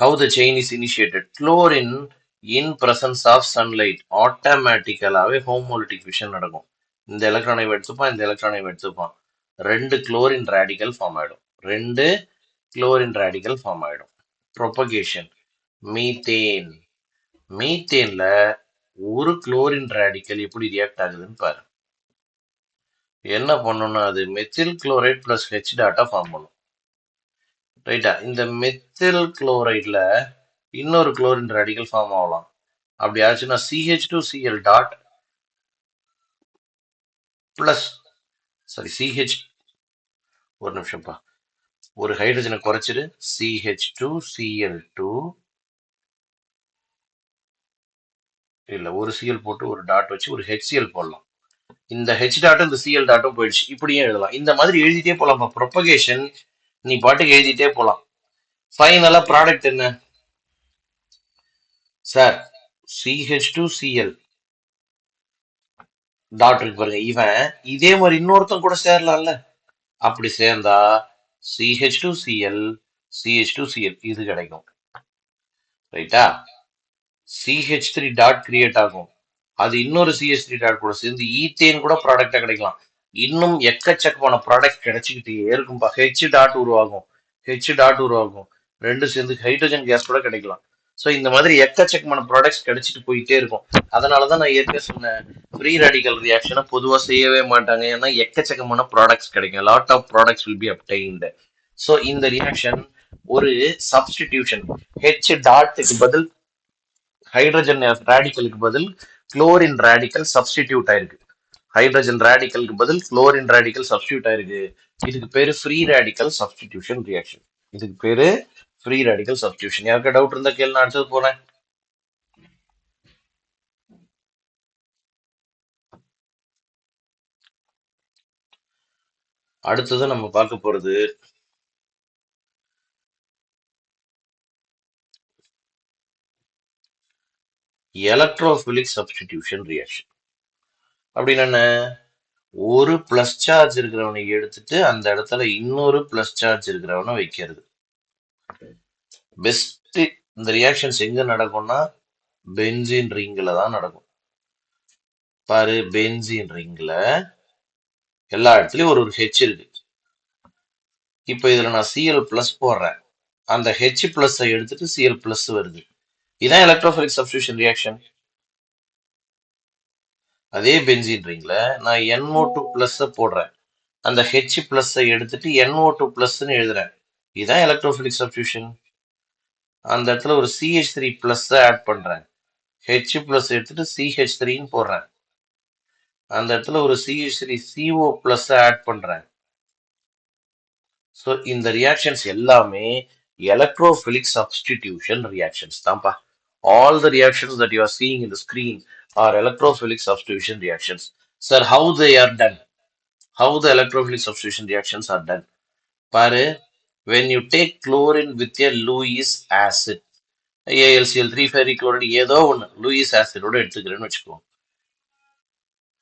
S1: How the chain is initiated? Chlorine in presence of sunlight ஆட்டோமேட்டிக்கலாவே ஹோமோலிட்டிக் ஃபிஷன் நடக்கும். இந்த எலக்ட்ரானை எடுத்துப்பான், இந்த எலக்ட்ரானை எடுத்துப்பான். 2 குளோரின் ரேடிக்கல் ஃபார்ம் ஆயிடும். 2 குளோரின் ரேடிக்கல் ஃபார்ம் ஆயிடும். ப்ரொபகேஷன். மீத்தேன். மீத்தேன்ல ஒரு குளோரின் ரேடிக்கல் எப்படி ரியாக்ட் ஆகுதுன்னு பாரு. என்ன பண்ணணும்னா அது மெத்தில் குளோரைட் பிளஸ் ஹெச் டாட்டா ஃபார்ம் பண்ணும். ரைட்டா? இந்த மெத்தில் குளோரைட்ல இன்னொரு குளோரின் ரேடிக்கல் ஃபார்ம் ஆகலாம். அப்படி ஆச்சுன்னா CH2Cl டாட் பிளஸ் CH, ஒரு நிமிஷம்ப்பா, ஒரு ஹைட்ரஜனை குறைச்சிரு. CH2Cl2 இல்ல, ஒரு Cl போட்டு ஒரு டாட் வச்சு ஒரு HCl போடலாம். இந்த H டாட்டும் இந்த Cl டாட்டும் போயிடுச்சு. இப்படியே எழுதலாம். இந்த மாதிரி எழுதிட்டே போலாம். ப்ரொபகேஷன் நீ பாட்டுக்கு எழுதிட்டே போலாம். ஃபைனலா ப்ராடக்ட் என்ன சார்? CH2Cl டாட் இருக்கு பாருங்க. இவன் இதே மாதிரி இன்னொருத்தன் கூட சேரலாம்ல. அப்படி சேர்ந்தா CH2Cl CH2Cl இது கிடைக்கும். ரைட்டா? CH3 டாட் கிரியேட் ஆகும். அது இன்னொரு CH3 டாட் கூட சேர்ந்து ஈத்தேன் கூட ப்ராடக்டா கிடைக்கலாம். இன்னும் எக்கச்சக்கமான ப்ராடக்ட் கிடைச்சிக்கிட்டே இருக்கும்பா. H டாட் உருவாகும், H டாட் உருவாகும். ரெண்டு சேர்ந்து ஹைட்ரஜன் கேஸ் கூட கிடைக்கலாம். ஸோ இந்த மாதிரி எக்கச்சக்கமான ப்ராடக்ட்ஸ் கிடைச்சிட்டு போயிட்டே இருக்கும். அதனாலதான் நான் ஏற்கனவே சொன்னேன், ஃப்ரீ ரேடிக்கல் ரியாக்ஷனை பொதுவா செய்யவே மாட்டாங்க. ஏன்னா எக்கச்சக்கமான ப்ராடக்ட்ஸ் கிடைக்கும். Lot of products will be obtained. So இந்த ரியாக்ஷன் ஒரு சப்ஸ்டிடியூஷன். H டாட்டுக்கு பதில் ஹைட்ரஜன் ரேடிக்கலுக்கு பதில் குளோரின் ரேடிக்கல் சப்ஸ்டிடியூட் ஆயிருக்கு. ஹைட்ரஜன் ரேடிக்கலுக்கு பதில் குளோரின் ரேடிக்கல் சப்ஸ்டிடியூட் ஆயிருக்கு. இதுக்கு பேரு ஃப்ரீ ரேடிக்கல் சப்ஸ்டிடியூஷன் ரியாக்ஷன். இதுக்கு பேரு ஃப்ரீ ரேடிக்கல் சப்ஸ்டிடியூஷன். யாருக்கு டவுட் இருந்தா கேள்வி, நான் அடுத்தது போறேன். அடுத்தது நம்ம பார்க்க போறது எலக்ட்ரோஃபிலிக் சப்ஸ்டிடியூஷன் ரியாக்ஷன். அப்படின்னு என்ன? ஒரு பிளஸ் சார்ஜ் இருக்கிறவனை எடுத்துட்டு அந்த இடத்துல இன்னொரு பிளஸ் சார்ஜ் இருக்கிறவனை வைக்கிறது. பெஸ்ட் இந்த ரியாக்ஷன்ஸ் எங்க நடக்கும்னா பென்சீன் ரிங்ல தான் நடக்கும். பாரு, பென்சீன் ரிங்ல எல்லா இடத்துலயும் ஒரு ஹெச் இருக்கு. இப்ப இதுல நான் Cl பிளஸ் போடுறேன். அந்த H பிளஸ் எடுத்துட்டு Cl பிளஸ் வருது. இதான் எலக்ட்ரோஃபிலிக் சப்ஸ்டிடியூஷன் ரியாக்ஷன். அதே பென்சீன் ரிங்ல நான் NO2 பிளஸ் போடுறேன். அந்த H பிளஸ் எடுத்துட்டு NO2 பிளஸ்ன்னு எழுதுறேன். இதான் எலக்ட்ரோஃபிலிக் சப்ஸ்டிடியூஷன். அந்த இடத்துல ஒரு CH3 பிளஸ் ஆட் பண்றேன். H பிளஸ் எடுத்துட்டு CH3ன்னு போடுறேன். அந்த இடத்துல ஒரு CH3CO பிளஸ் ஆட் பண்றேன். ஸோ இந்த ரியாக்ஷன்ஸ் எல்லாமே electrophilic substitution reactions தான்ப்பா. All the reactions that you are seeing in the screen are electrophilic substitution reactions. Sir, how they are done? How the electrophilic substitution reactions are done? பாரு, when you take chlorine with a Lewis acid, AlCl3 ferrichloride ஏதோ ஒன்று Lewis ஆசிடோட எடுத்துக்கிறேன்னு வச்சுக்கோ.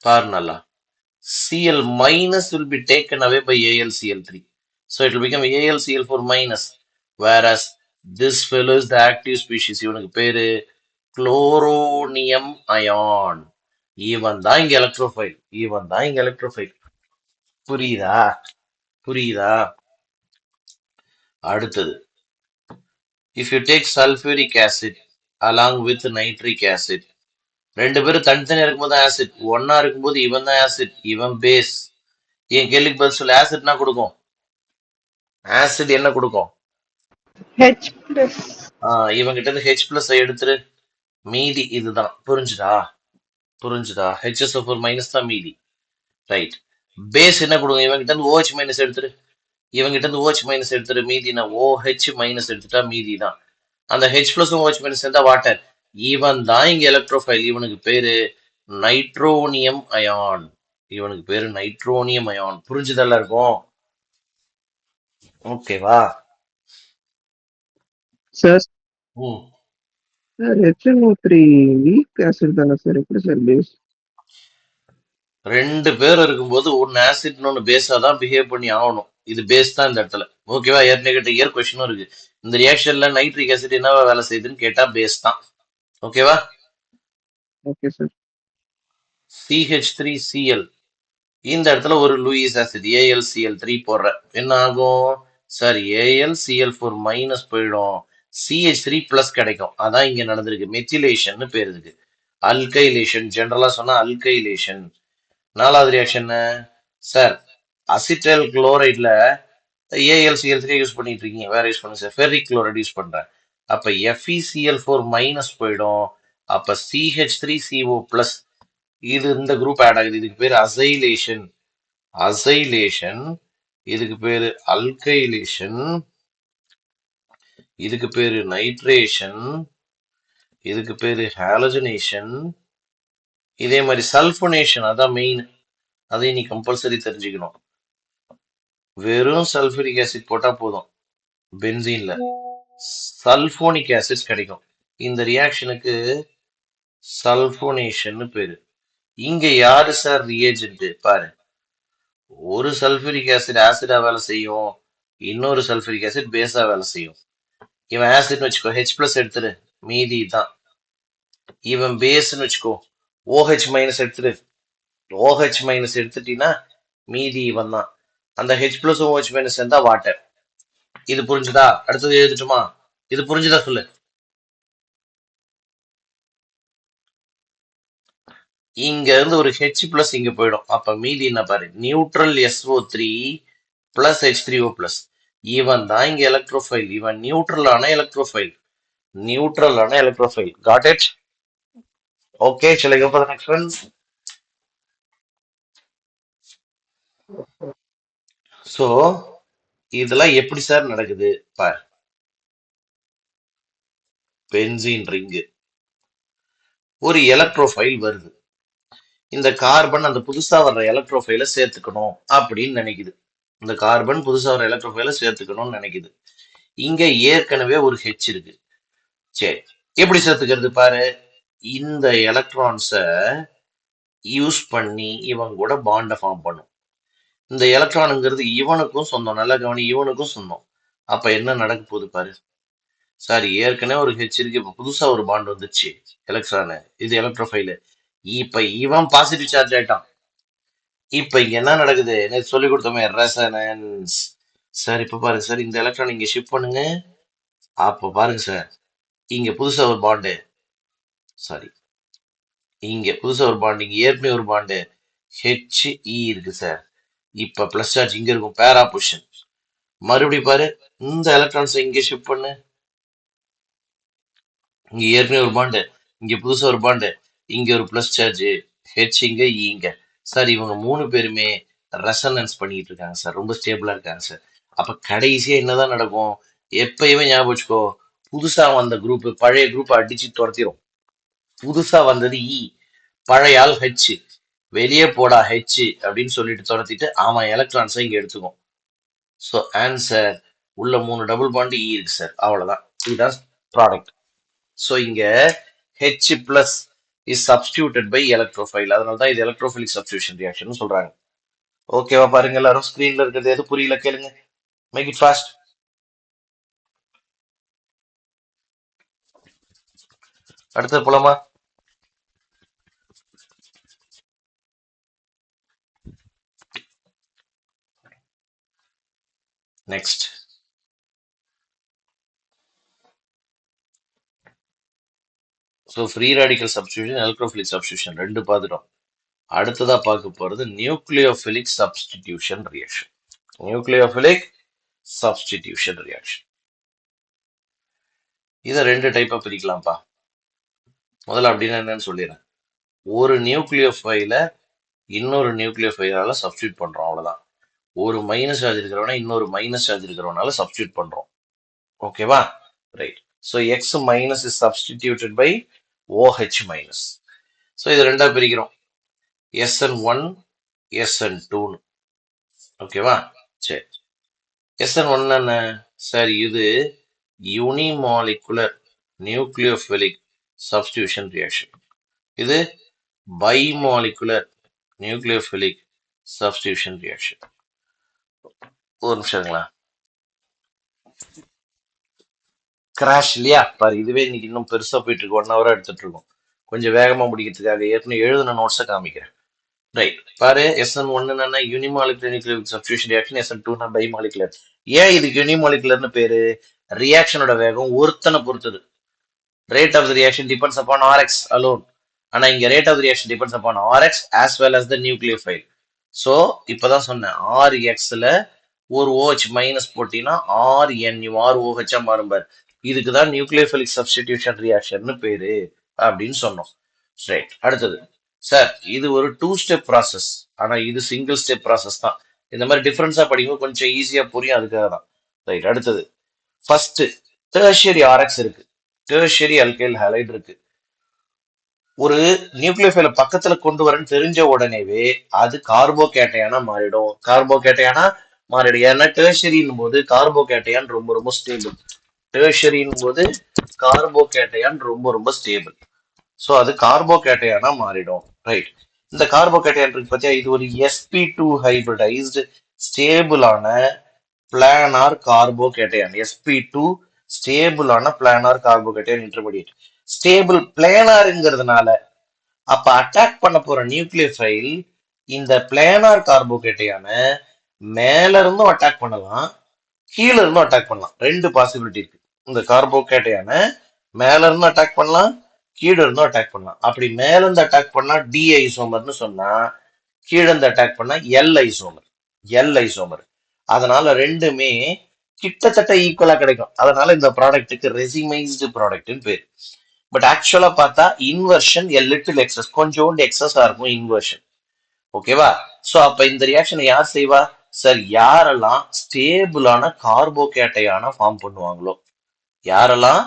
S1: பாரு நல்லா, Cl minus will be taken away by AlCl3. So it will become AlCl4 minus. Whereas this fellow is the active species. இவனுக்கு பேரு குளோரோனியம் ion. இவன் தான் இங்க எலக்ட்ரோஃபைல். இவன் தான் இங்க எலக்ட்ரோஃபைல். புரியுதா? புரியுதா? அடுத்தது, if you take sulfuric acid along with nitric acid, ரெண்டு பேரும் தனித்தனியா இருக்கும்போது ஆசிட், ஒன்னா இருக்கும்போது இவன் தான் ஆசிட், இவன் பேஸ். என் கேள்விக்கு பதில் சொல்லு, ஆசிட்னா கொடுக்கும். ஆசிட் என்ன கொடுக்கும்?
S2: H plus.
S1: இவங்கிட்ட இருந்து H பிளஸ் எடுத்துரு, மீதி இதுதான். புரிஞ்சுதா? புரிஞ்சுதா? HSO4 மைனஸ் தான் மீதி. ரைட். பேஸ் என்ன கொடுக்கும்? இவங்கிட்ட இருந்து OH மைனஸ் எடுத்துரு, இவங்கிட்ட இருந்து OH மைனஸ் எடுத்துரு, மீதி நான் OH மைனஸ் எடுத்துட்டா மீதி தான். அந்த H plus OH minus சேர்ந்தா வாட்டர். இவன் தான் இங்க எலக்ட்ரோஃபைல். இவனுக்கு பேரு நைட்ரோனியம் அயான். இவனுக்கு பேரு நைட்ரோனியம் அயான். புரிஞ்சுதல்ல இருக்கும். ஓகேவா?
S2: சார்
S1: ம்.
S2: சார் HNO3 வீக் ஆசிட் தானே சார், எப்படி சார் பேஸ்?
S1: ரெண்டு பேர் இருக்கும்போது ஒன்னு ஆசிட் இன்னொன்னு பேஸா தான் பிஹேவ் பண்ணி ஆகணும். இது பேஸ் தான் இந்த இடத்துல. ஓகேவா? ஏற்கனவே இயர் கொஸ்டினும் இருக்கு. இந்த ரியாக்ஷன்ல நைட்ரிக் ஆசிட் என்ன வேலை செய்யுதுன்னு கேட்டா பேஸ் தான். ஓகேவா?
S2: Okay sir.
S1: CH3Cl இந்த இடத்துல ஒரு லூயிஸ் ஆசிட் AlCl3 போடுற என்ன ஆகும் சார்? AlCl4 மைனஸ் போயிடும், CH3 பிளஸ் கிடைக்கும். அதான் இங்க நடந்திருக்கு. மெத்திலேஷன் பேர் இருக்கு. அல்கைலேஷன் ஜெனரலா சொன்னா அல்கைலேஷன். நாலாவது ரியாக்ஷன் சார், அசிட்டைல் குளோரைட்ல AlCl3 யூஸ் பண்ணிட்டு இருக்கீங்க, வேற யூஸ் பண்ணுங்க சார். ஃபெர்ரிக் குளோரைட் யூஸ் பண்றேன். அப்ப FeCl4 மைனஸ் போயிடும். அப்ப CH3CO பிளஸ் இது இந்த குரூப் ஆட் ஆகுது. இதுக்கு பேர் அசைலேஷன். அசைலேஷன். இதுக்கு பேரு அல்கைலேஷன். இதுக்கு பேரு நைட்ரேஷன். இதுக்கு பேரு ஹாலஜனேஷன். இதே மாதிரி சல்பனேஷன், அதான் மெயின். அதை நீ கம்பல்சரி தெரிஞ்சுக்கணும். வெறும் சல்பூரிக் ஆசிட் போட்டா போதும், பென்சீன்ல சல்போனிக் ஆசிட் கிடைக்கும். இந்த ரியாக்ஷனுக்கு சல்போனேஷன் பேரு. இங்க யாரு சார் ரியேஜென்ட் பாரு? ஒரு சல்பூரிக் ஆசிட் ஆசிடா வேலை செய்யும், இன்னொரு சல்பூரிக் ஆசிட் பேஸா வேலை செய்யும். இவன் ஆசிட்னு வச்சுக்கோ, H பிளஸ் எடுத்துரு, மீதி தான். இவன் பேஸ்ன்னு வச்சுக்கோ, OH மைனஸ் எடுத்துரு, OH மைனஸ் எடுத்துட்டீங்கன்னா மீதி இவன் தான். அந்த H பிளஸ் OH மைனஸ் இருந்தா வாட்டர். இது புரிஞ்சுதா? அடுத்தது எழுதிட்டுமா? இது புரிஞ்சுதா சொல்லு. இங்க இருந்து ஒரு H பிளஸ் இங்க போயிடும். அப்ப மீதி என்ன பாரு? Neutral SO3 plus H3O plus. இவன் தான் இங்க எலக்ட்ரோஃபைல். இவன் நியூட்ரலான எலக்ட்ரோஃபைல். நியூட்ரலான electrophile. Got it? Okay, shall I go for the next one? So, இதெல்லாம் எப்படி சார் நடக்குது பார். பென்சீன் ரிங்கு, ஒரு எலக்ட்ரோஃபைல் வருது. இந்த கார்பன் அந்த புதுசா வர்ற எலக்ட்ரோஃபைல சேர்த்துக்கணும் அப்படின்னு நினைக்குது. இந்த கார்பன் புதுசா வர்ற எலக்ட்ரோஃபைல சேர்த்துக்கணும்னு நினைக்குது. இங்க ஏற்கனவே ஒரு ஹெச் இருக்கு. சரி, எப்படி சேர்த்துக்கிறது பாரு? இந்த எலக்ட்ரான்ஸை யூஸ் பண்ணி இவன் கூட பாண்டை ஃபார்ம் பண்ணும். இந்த எலக்ட்ரானுங்கிறது இவனுக்கும் சொந்தம். நல்லா கவனி, இவனுக்கும் சொந்தம். அப்ப என்ன நடக்க போகுது பாரு? சார், ஏற்கனவே ஒரு ஹெச் இருக்கு, இப்ப புதுசா ஒரு பாண்ட் வந்துச்சு எலக்ட்ரானு, இது எலக்ட்ரோஃபைலு. இப்ப இவன் பாசிட்டிவ் சார்ஜ் ஆயிட்டான். இப்ப இங்க என்ன நடக்குது? எனக்கு சொல்லி கொடுத்தோமே, ரெசனன்ஸ். சார் இப்ப பாருங்க சார், இந்த எலக்ட்ரான் இங்க ஷிஃப்ட் பண்ணுங்க. அப்ப பாருங்க சார், இங்க புதுசா ஒரு பாண்டு, சாரி இங்க புதுசா ஒரு பாண்டு, இங்க ஏற்கனவே ஒரு பாண்டு HE இருக்கு சார். இப்ப பிளஸ் சார்ஜ் இங்க இருக்கும், பேரா பொசிஷன். மறுபடியும் பாரு, இந்த எலக்ட்ரான்ஸ் இங்க ஷிஃப்ட் பண்ணு. இங்க ஏற்கனவே ஒரு பாண்டு, இங்க புதுசா ஒரு பாண்டு, இங்க ஒரு பிளஸ் சார்ஜ், ஹெச் இங்க, இ இங்க. சார் இவங்க மூணு பேருமே ரெசனன்ஸ் பண்ணிட்டு இருக்காங்க சார், ரொம்ப ஸ்டேபிளா இருக்காங்க சார். அப்ப கடைசியா என்னதான் நடக்கும்? எப்பயுமே ஞாபகம் வச்சுக்கோ, புதுசா வந்த குரூப் பழைய குரூப் அடிச்சு துரத்திரும். புதுசா வந்தது இ, பழைய ஆள் ஹெச், வெளியே போடா ஹெச் அப்படின்னு சொல்லிட்டு துரத்திட்டு அவன் எலக்ட்ரான்ஸை இங்க எடுத்துக்கும். ஸோ ஆன்சர் உள்ள 3 டபுள் பாண்ட் இ இருக்கு சார், அவ்வளவுதான். இதுதான் ப்ராடக்ட். ஸோ இங்க H plus is substituted by electrophile. அதனால தான் இது எலக்ட்ரோஃபிலிக் சப்ஸ்டியூஷன் ரியாக்ஷன் சொல்றாங்க. ஓகேவா? பாருங்க எல்லாரும், ஸ்கிரீன்ல இருக்கிறது எது புரியல கேளுங்க. Make it fast. அடுத்தது போலாமா? Next. So free radical substitution, electrophilic substitution ரெண்டு பார்த்துட்டோம். அடுத்ததா பார்க்க போறது nucleophilic substitution reaction. Nucleophilic substitution reaction. இதை ரெண்டு டைப்பா பிரிக்கலாம்ப்பா. முதல்ல அப்படின்னா என்னன்னு சொல்லிடுறேன். ஒரு நியூக்ளியோஃபைல இன்னொரு நியூக்ளியோஃபைலால சப்ஸ்டியூட் பண்றோம், அவ்வளவுதான். ஒரு மைனஸ் சார்ஜ் இருக்கிறவனா இன்னொரு மைனஸ் சார்ஜ் இருக்கிறவனால சப்ஸ்டியூட் பண்றோம். ஓகேவா? Right. So X minus is substituted by OH minus. So இது ரெண்டா பிரிக்கிறோம், SN1 SN2ன்னு. ஓகேவா? சரி, SN1 என்ன சார்? இது யூனிமாலிகுலர் நியூக்ளியோஃபிலிக் சப்ஸ்டிடியூஷன் ரியாக்ஷன். இது பைமாலிகுலர் நியூக்ளியோஃபிலிக் சப்ஸ்டிடியூஷன் ரியாக்ஷன். ஒரு நிமிஷங்களா, கிராஷ் இல்லையா பாரு. இதுவே இன்னைக்கு இன்னும் பெருசா போயிட்டு இருக்கு, 1 hour எடுத்துட்டு இருக்கோம். கொஞ்சம் வேகமா முடிக்கிறதுக்காக ஏற்கனவே எழுதின நோட்ஸை காமிக்கிறேன். ரைட், பாரு. SN1 என்னன்னா unimolecular nucleophilic substitution reaction, SN2 bimolecular. ஏன் இதுக்கு யூனிமாலிகுலர்னு பேரு? ரியாக்ஷனோட வேகம் ஒருத்தனை பொறுத்தது. Rate of the reaction depends upon Rx alone. ஆனா இங்க rate of the reaction depends upon Rx as well as the nucleophile. So இப்பதான் சொன்னேன், Rxல ஒரு OH மைனஸ் போட்டீங்கன்னா RNU ROH மாறும் பாரு. இதுக்குதான் நியூக்ளியோஃபிலிக் சப்ஸ்டிடியூஷன் ரியாக்ஷன் பேரு அப்படின்னு சொன்னோம். ரைட், அடுத்தது சார், இது ஒரு 2 ஸ்டெப் ப்ராசஸ். ஆனா இது சிங்கிள் ஸ்டெப் ப்ராசஸ் தான். இந்த மாதிரி டிஃபரன்ஸா படிக்கும் கொஞ்சம் ஈஸியா புரியும், அதுக்காக தான். ரைட், அடுத்தது ஃபர்ஸ்ட் டெர்ஷியரி RX இருக்கு, டெர்ஷியரி அல்கைல் ஹாலைடு இருக்கு. ஒரு நியூக்ளியோஃபைல பக்கத்துல கொண்டு வரேன்னு தெரிஞ்ச உடனேவே அது கார்போகேட்டையானா மாறிடும். கார்போகேட்டையானா மாறிடும். ஏன்னா டெர்ஷரின் போது கார்போகேட்டையான் ரொம்ப ரொம்ப ஸ்டேபிள். டெர்ஷரின் போது கார்போகேட்டையான் ரொம்ப ரொம்ப ஸ்டேபிள். ஸோ அது கார்போகேட்டையானா மாறிடும். ரைட், இந்த கார்போகேட்டையான் இருக்கு பத்தியா, இது ஒரு sp2 ஹைபிரிடைஸ்டு ஸ்டேபிளான பிளானார் கார்போகேட்டையான். sp2 ஸ்டேபிளான பிளானார் கார்போகேட்டையான் இன்டர்மீடியட். ஸ்டேபிள் பிளானாருங்கிறதுனால அப்ப அட்டாக் பண்ண போற நியூக்ளியோஃபைல் இந்த பிளானார் கார்போகேட்டையான மேல இருந்தும் அட்டாக் பண்ணலாம், கீழே இருந்தும் அட்டாக் பண்ணலாம். ரெண்டு பாசிபிலிட்டி இருக்கு. இந்த கார்போகேட்டையான மேல இருந்தும் அட்டாக் பண்ணலாம், கீழே இருந்தும் அட்டாக் பண்ணலாம். அப்படி மேல இருந்து அட்டாக் பண்ணா டி ஐசோமர்னு சொன்னா, கீழே இருந்து அட்டாக் பண்ணா எல் ஐசோமர். அதனால ரெண்டுமே கிட்டத்தட்ட ஈக்குவலா கிடைக்கும். அதனால இந்த ப்ராடக்ட்டுக்கு ரெசிமைஸ்டு ப்ராடக்ட்னு பேர். பட் ஆக்சுவலா பார்த்தா இன்வர்ஷன் லிட்டில் எக்ஸஸ், கொஞ்சோண்டு எக்ஸஸா இருக்கும் இன்வர்ஷன். ஓகேவா? சோ அப்ப இந்த ரியாக்ஷனை யார் செய்வா சார்? யாரெல்லாம் ஸ்டேபிளான கார்போகேட்டையான ஃபார்ம் பண்ணுவாங்களோ, யாரெல்லாம்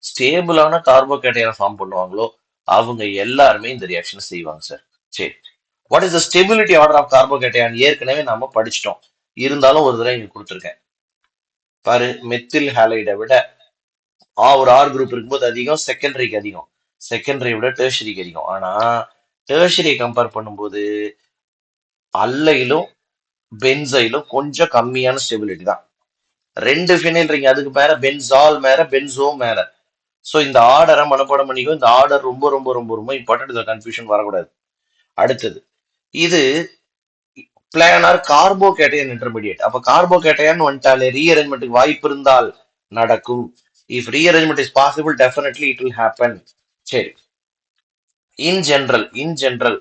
S1: ஸ்டேபிளான கார்போகேட்டையான ஃபார்ம் பண்ணுவாங்களோ அவங்க எல்லாருமே இந்த ரியாக்ஷனை செய்வாங்க சார். சரி, what is the stability order of carbocation ஏற்கனவே நாம படிச்சிட்டோம், இருந்தாலும் ஒரு தடவை இங்க கொடுத்துருக்கேன் பாரு. மெத்தில் ஹாலைடை விட ஒரு ஆர் குரூப் இருக்கும்போது அதிகம், செகண்டரிக்கு அதிகம், செகண்டரி விட டெர்ஷரிக்கு அதிகம். ஆனா டெர்ஷரியை கம்பேர் பண்ணும்போது அல்லையிலும் பென்சைலும் கொஞ்சம் கம்மியான ஸ்டெபிலிட்டி தான். ரெண்டு ஃபினைல் ரிங், அதுக்கு மேல பென்சால் மேல பென்சோ மேல. ஸோ இந்த ஆர்டரை மனப்பாடம் பண்ணிக்கோ. இந்த ஆர்டர் ரொம்ப ரொம்ப ரொம்ப ரொம்ப இம்பார்ட்டன்ட், இதுல கன்ஃபியூஷன் வரக்கூடாது. அடுத்தது இது பிளானார் கார்போகேட்டையன் இன்டர்மீடியட். அப்ப கார்போகேட்டையான் வந்துட்டாலே ரீஅரேஞ்ச்மெண்ட்டுக்கு வாய்ப்பு இருந்தால் நடக்கும். If rearrangement is possible definitely it will happen. சரி, in general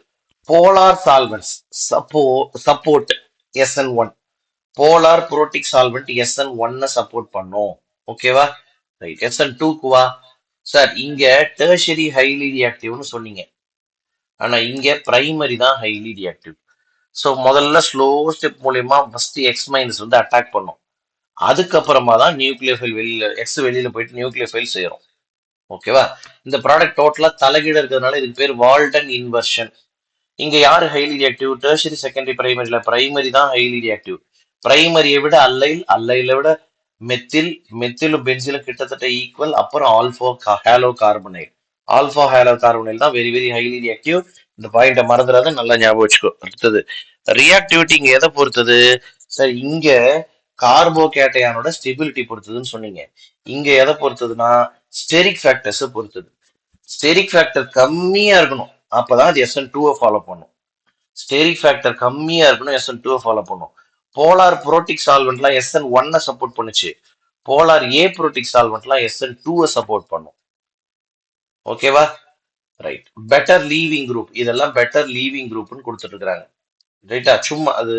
S1: polar solvents support SN1, polar protic solvent SN1 support பண்ணும். ஓகேவா? ரைட், SN2க்குவா சார்? இங்க டெர்ஷரி ஹைலி ரியாக்டிவ்னு சொன்னீங்க, ஆனா இங்க பிரைமரி தான் ஹைலி ரியாக்டிவ். ஸோ முதல்ல ஸ்லோ ஸ்டெப் மூலியமா ஃபர்ஸ்ட் எக்ஸ் மைனஸ் வந்து அட்டாக் பண்ணும், அதுக்கப்புறமா தான் நியூக்ளியோஃபைல் வெளியில எக்ஸ் வெளியில போயிட்டு நியூக்ளியோஃபைல் செய்யறோம். ஓகேவா? இந்த ப்ராடக்ட் டோட்டலா தலைகீழ இருக்கிறதுனால இதுக்கு பேர் வால்டன் இன்வர்ஷன். இங்க யாரு ஹைலி ரியாக்டிவ்? டெர்ஷரி செகண்டரி பிரைமரியில பிரைமரி தான் ஹைலி ரியாக்டிவ். பிரைமரியை விட அல்லைல விட மெத்திலும் பென்சிலும் கிட்டத்தட்ட ஈக்குவல். அப்புறம் ஆல்பா ஹேலோ கார்பனைல் தான் வெரி வெரி ஹைலி ரியாக்டிவ். இந்த பாயிண்ட மறந்துடாத, நல்லா ஞாபகம் வச்சுக்கோ. அடுத்தது ரியாக்டிவிட்டி இங்க எதை பொறுத்தது சார்? இங்க கார்போகேட்டையானோட ஸ்டெபிலிட்டி பொறுத்ததுன்னு சொன்னீங்க. இங்க எதை பொறுத்ததுன்னா ஸ்டெரிக் ஃபேக்டர்ஸ் பொறுத்தது. ஸ்டெரிக் ஃபேக்டர் கம்மியா இருக்கணும், அப்பதான் அது SN2 ஃபாலோ பண்ணும். ஸ்டெரிக் ஃபேக்டர் கம்மியா இருக்கணும், SN2 ஃபாலோ பண்ணும். போலார் புரோட்டிக் சால்வெண்ட்லாம் SN1 சப்போர்ட் பண்ணுச்சு, போலார் ஏ புரோட்டிக் சால்வெண்ட்லாம் SN2 சப்போர்ட் பண்ணும். ஓகேவா? ரைட், பெட்டர் லீவிங் குரூப், இதெல்லாம் பெட்டர் லீவிங் குரூப்னு கொடுத்துட்டு இருக்காங்க. ரைட்டா? சும்மா அது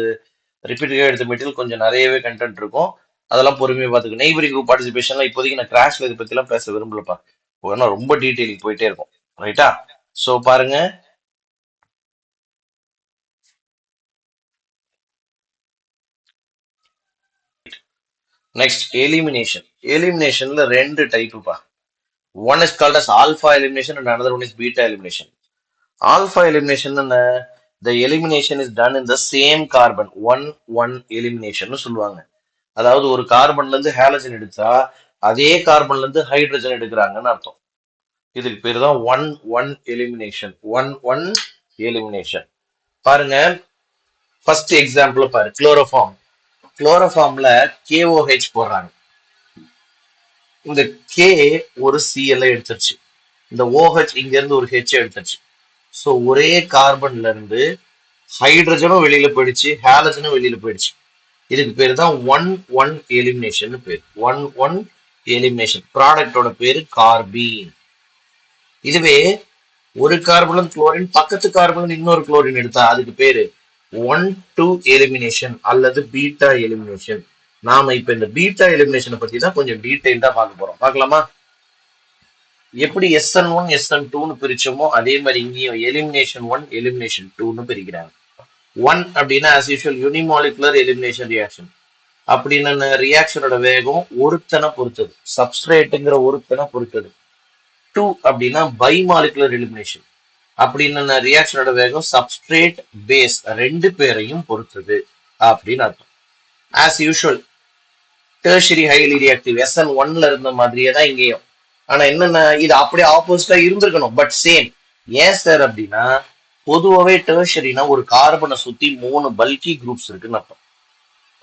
S1: ரிப்பீட்டடாக எடுத்த மெட்டீரியல் கொஞ்சம் நிறையவே கண்டென்ட் இருக்கும், அதெல்லாம் பொறுமையாக பார்த்துக்கணும். நெய்பரிங் குரூப் பார்ட்டிசிபேஷன்லாம் இப்போதைக்கு நான் கிராஷ்ல இதை பத்திலாம் பேச விரும்பலப்பா, ஏன்னா ரொம்ப டீட்டெயிலிங் போயிட்டே இருக்கும். ரைட்டா? ஸோ பாருங்க, நெக்ஸ்ட் எலிமினேஷன்ல ரெண்டு டைப்புப்பா. One is called as alpha elimination and another one is beta elimination. Alpha elimination, the elimination is done in the same carbon. One elimination சொல்லுவாங்க. அதாவது ஒரு கார்பன்ல இருந்து ஹாலஜன் எடுத்தா அதே கார்பன்ல இருந்து ஹைட்ரஜன் எடுக்கிறாங்கன்னு அர்த்தம். இதுக்கு பேர் தான் ஒன் எலிமினேஷன். One elimination. பாருங்க, ஃபர்ஸ்ட் எக்ஸாம்பிள் பாரு, குளோரோஃபார்ம். குளோரோஃபார்ம்ல KOH போடுறாங்க. இந்த K ஒரு Cl எடுத்துருச்சு, இந்த OH இங்க இருந்து ஒரு H எடுத்துருச்சு. ஸோ ஒரே கார்பன்ல இருந்து ஹைட்ரஜனும் வெளியில போயிடுச்சு, ஹாலஜனும் வெளியில போயிடுச்சு. இதுக்கு பேர் தான் ஒன் எலிமினேஷன் பேர். One elimination. ப்ராடக்டோட பேரு கார்பீன். இதுவே ஒரு கார்பன் குளோரின் பக்கத்து கார்பன் இன்னொரு குளோரின் எடுத்தா அதுக்கு பேரு 1,2 எலிமினேஷன் அல்லது பீட்டா எலிமினேஷன். நாம இப்ப இந்த பீட்டா எலிமினேஷனை பத்தி தான் கொஞ்சம் டீடைல்டா பார்க்க போறோம். பார்க்கலாமா? எப்படி SN1 SN2ன்னு பிரிச்சோமோ அதே மாதிரி இங்கேயும் எலிமினேஷன் 1 எலிமினேஷன் 2ன்னு பிரிக்கிறாங்க. 1 அப்படின்னா as usual unimolecular elimination reaction. அப்படின்னு ரியாக்ஷனோட வேகம் ஒருத்தனை பொறுத்தது, சப்ஸ்ட்ரேட்டுங்கிற ஒருத்தனை பொறுத்தது. 2 அப்படின்னா பைமாலிகுலர் எலிமினேஷன். அப்படின்னு ரியாக்ஷனோட வேகம் சப்ஸ்ட்ரேட் பேஸ் ரெண்டு பேரையும் பொறுத்தது அப்படின்னு அர்த்தம். As usual tertiary highly reactive SN1ல இருந்த மாதிரியே தான் இங்கேயும். ஆனா என்னன்னா இது அப்படியே ஆப்போசிட்டா இருந்திருக்கணும், பட் சேம். ஏன் சார் அப்படின்னா பொதுவாகவே டெர்ஷரினா ஒரு கார்பனை சுத்தி 3 பல்கி குரூப்ஸ் இருக்குன்னு அர்த்தம்.